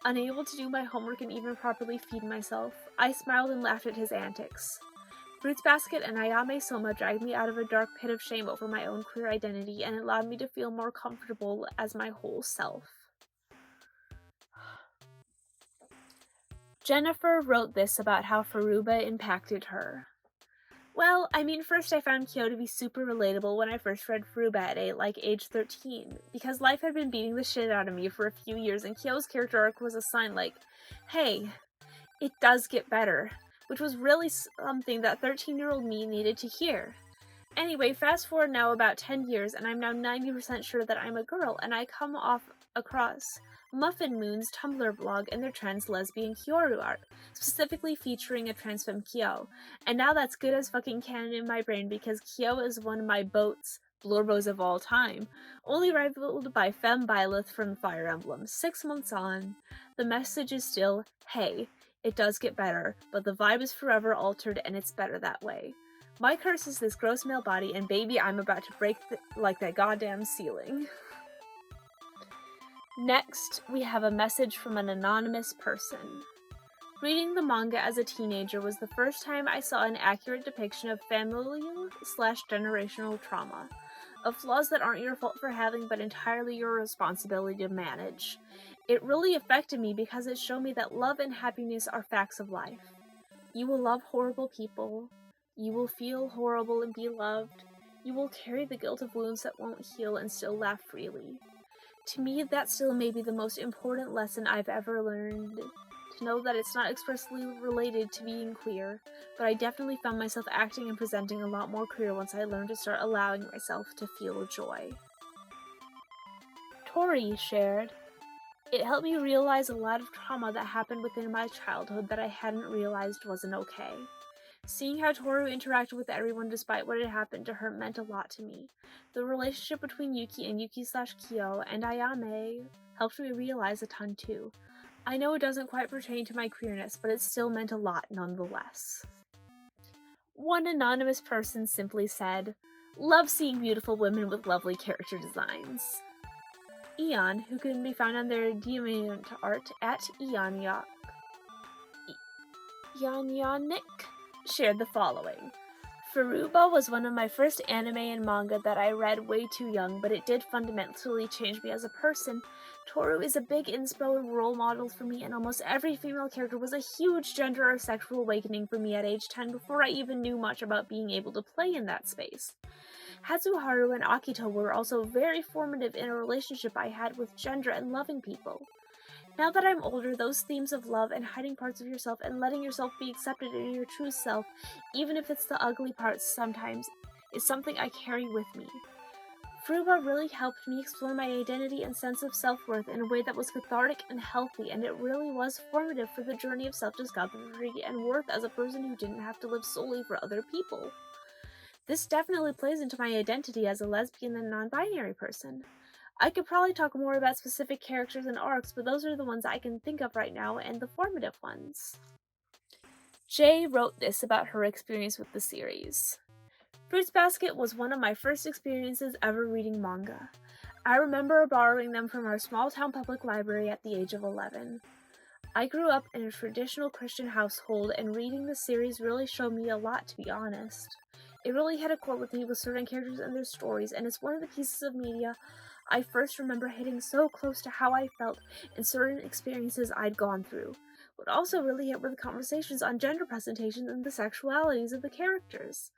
unable to do my homework and even properly feed myself, I smiled and laughed at his antics. Fruits Basket and Ayame Soma dragged me out of a dark pit of shame over my own queer identity and allowed me to feel more comfortable as my whole self. Jennifer wrote this about how Furuba impacted her. Well, first I found Kyo to be super relatable when I first read Furuba at age 13, because life had been beating the shit out of me for a few years, and Kyo's character arc was a sign like, hey, it does get better, which was really something that 13-year-old me needed to hear. Anyway, fast forward now about 10 years, and I'm now 90% sure that I'm a girl, and I come across Muffin Moon's Tumblr blog and their trans lesbian Kyoru art, specifically featuring a trans femme Kyo, and now that's good as fucking canon in my brain because Kyo is one of my blurbos of all time, only rivaled by Femme Byleth from Fire Emblem. 6 months on, the message is still, hey, it does get better, but the vibe is forever altered and it's better that way. My curse is this gross male body, and baby, I'm about to break that goddamn ceiling. Next, we have a message from an anonymous person. Reading the manga as a teenager was the first time I saw an accurate depiction of familial/generational trauma, of flaws that aren't your fault for having but entirely your responsibility to manage. It really affected me because it showed me that love and happiness are facts of life. You will love horrible people. You will feel horrible and be loved. You will carry the guilt of wounds that won't heal and still laugh freely. To me, that still may be the most important lesson I've ever learned. To know that it's not expressly related to being queer, but I definitely found myself acting and presenting a lot more queer once I learned to start allowing myself to feel joy. Tori shared, it helped me realize a lot of trauma that happened within my childhood that I hadn't realized wasn't okay. Seeing how Toru interacted with everyone despite what had happened to her meant a lot to me. The relationship between Yuki and Yuki/Kyo and Ayame helped me realize a ton too. I know it doesn't quite pertain to my queerness, but it still meant a lot nonetheless. One anonymous person simply said, love seeing beautiful women with lovely character designs. Eon, who can be found on their deviant art at Eonyonic, shared the following. Furuba was one of my first anime and manga that I read way too young, but it did fundamentally change me as a person. Toru is a big inspo and role model for me, and almost every female character was a huge gender or sexual awakening for me at age 10 before I even knew much about being able to play in that space. Hazuharu and Akito were also very formative in a relationship I had with gender and loving people. Now that I'm older, those themes of love and hiding parts of yourself and letting yourself be accepted in your true self, even if it's the ugly parts sometimes, is something I carry with me. Furuba really helped me explore my identity and sense of self-worth in a way that was cathartic and healthy, and it really was formative for the journey of self-discovery and worth as a person who didn't have to live solely for other people. This definitely plays into my identity as a lesbian and non-binary person. I could probably talk more about specific characters and arcs, but those are the ones I can think of right now and the formative ones. Jay wrote this about her experience with the series. Fruits Basket was one of my first experiences ever reading manga. I remember borrowing them from our small-town public library at the age of 11. I grew up in a traditional Christian household, and reading the series really showed me a lot, to be honest. It really hit a chord with me with certain characters and their stories, and it's one of the pieces of media I first remember hitting so close to how I felt in certain experiences I'd gone through. What also really hit were the conversations on gender presentation and the sexualities of the characters.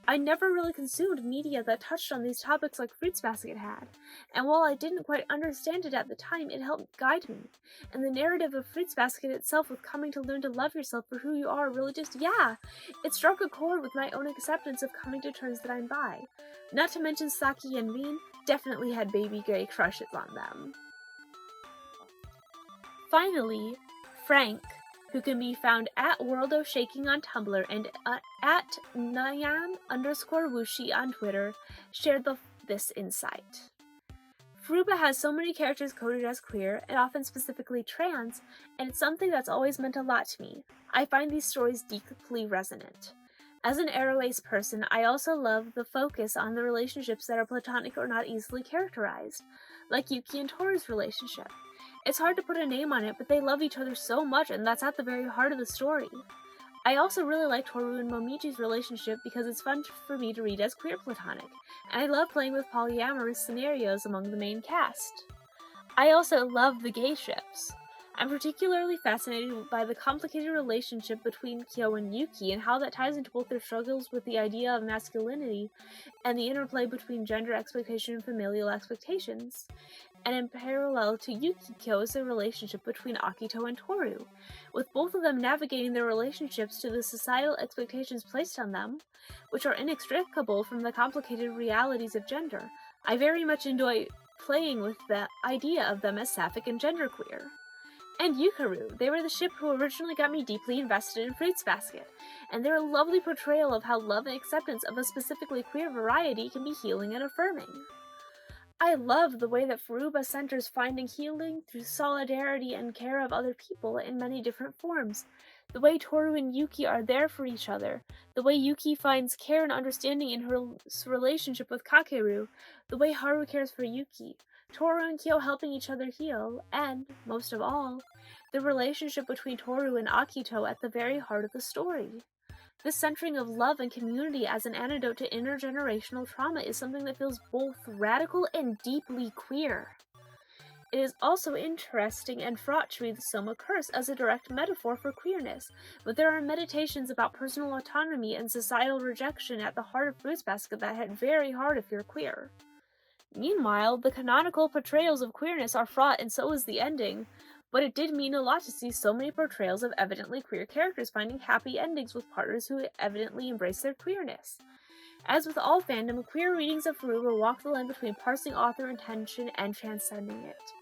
I never really consumed media that touched on these topics like Fruits Basket had, and while I didn't quite understand it at the time, it helped guide me. And the narrative of Fruits Basket itself, with coming to learn to love yourself for who you are, really it struck a chord with my own acceptance of coming to terms that I'm bi. Not to mention Saki and Rin definitely had baby gay crushes on them. Finally, Frank, who can be found at WorldOfShaking on Tumblr and at Nyan_Wushi on Twitter, shared this insight. Furuba has so many characters coded as queer, and often specifically trans, and it's something that's always meant a lot to me. I find these stories deeply resonant. As an Airways person, I also love the focus on the relationships that are platonic or not easily characterized, like Yuki and Toru's relationship. It's hard to put a name on it, but they love each other so much, and that's at the very heart of the story. I also really like Toru and Momiji's relationship because it's fun for me to read as queer platonic, and I love playing with polyamorous scenarios among the main cast. I also love the gay ships. I'm particularly fascinated by the complicated relationship between Kyo and Yuki and how that ties into both their struggles with the idea of masculinity and the interplay between gender expectation and familial expectations. And in parallel to Yuki, Kyo is the relationship between Akito and Toru, with both of them navigating their relationships to the societal expectations placed on them, which are inextricable from the complicated realities of gender. I very much enjoy playing with the idea of them as sapphic and genderqueer. And Yukaru, they were the ship who originally got me deeply invested in Fruits Basket, and they're a lovely portrayal of how love and acceptance of a specifically queer variety can be healing and affirming. I love the way that Furuba centers finding healing through solidarity and care of other people in many different forms. The way Toru and Yuki are there for each other, the way Yuki finds care and understanding in her relationship with Kakeru, the way Haru cares for Yuki, Toru and Kyo helping each other heal, and, most of all, the relationship between Toru and Akito at the very heart of the story. This centering of love and community as an antidote to intergenerational trauma is something that feels both radical and deeply queer. It is also interesting and fraught to read the Soma Curse as a direct metaphor for queerness, but there are meditations about personal autonomy and societal rejection at the heart of Fruits Basket that hit very hard if you're queer. Meanwhile, the canonical portrayals of queerness are fraught and so is the ending, but it did mean a lot to see so many portrayals of evidently queer characters finding happy endings with partners who evidently embrace their queerness. As with all fandom, queer readings of Furuba walk the line between parsing author intention and transcending it.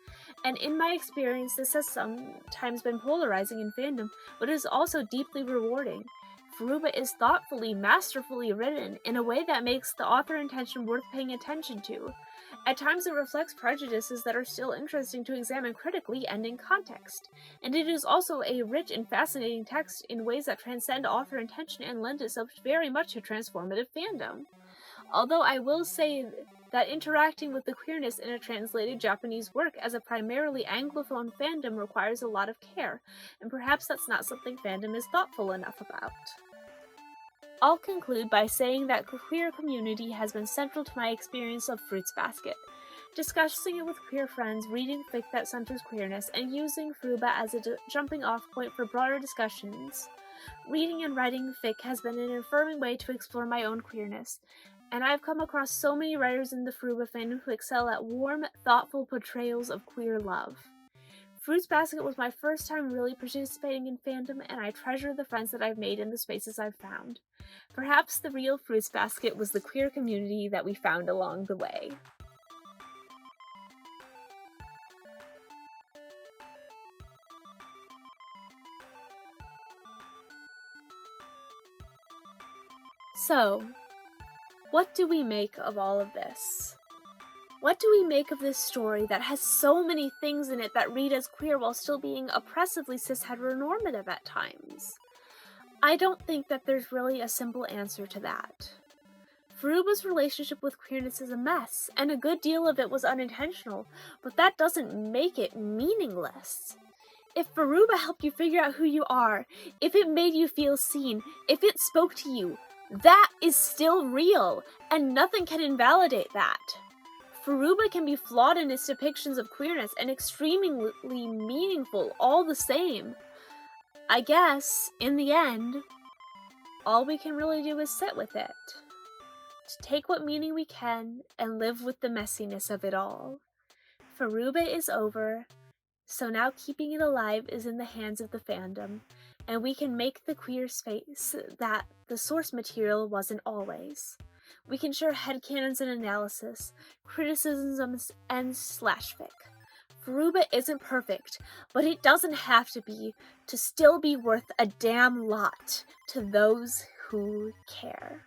And in my experience, this has sometimes been polarizing in fandom, but it is also deeply rewarding. Furuba is thoughtfully, masterfully written in a way that makes the author intention worth paying attention to. At times it reflects prejudices that are still interesting to examine critically and in context, and it is also a rich and fascinating text in ways that transcend author intention and lend itself very much to transformative fandom. Although I will say that interacting with the queerness in a translated Japanese work as a primarily Anglophone fandom requires a lot of care, and perhaps that's not something fandom is thoughtful enough about. I'll conclude by saying that the queer community has been central to my experience of Fruits Basket. Discussing it with queer friends, reading fic that centers queerness, and using Furuba as a jumping off point for broader discussions. Reading and writing fic has been an affirming way to explore my own queerness, and I've come across so many writers in the Furuba fandom who excel at warm, thoughtful portrayals of queer love. Fruits Basket was my first time really participating in fandom, and I treasure the friends that I've made in the spaces I've found. Perhaps the real Fruits Basket was the queer community that we found along the way. So, what do we make of all of this? What do we make of this story that has so many things in it that read as queer while still being oppressively cis-heteronormative at times? I don't think that there's really a simple answer to that. Furuba's relationship with queerness is a mess, and a good deal of it was unintentional, but that doesn't make it meaningless. If Furuba helped you figure out who you are, if it made you feel seen, if it spoke to you, that is still real, and nothing can invalidate that. Furuba can be flawed in its depictions of queerness and extremely meaningful all the same. I guess, in the end, all we can really do is sit with it. To take what meaning we can and live with the messiness of it all. Furuba is over, so now keeping it alive is in the hands of the fandom, and we can make the queer space that the source material wasn't always. We can share headcanons and analysis, criticisms, and slashfic. Furuba isn't perfect, but it doesn't have to be to still be worth a damn lot to those who care.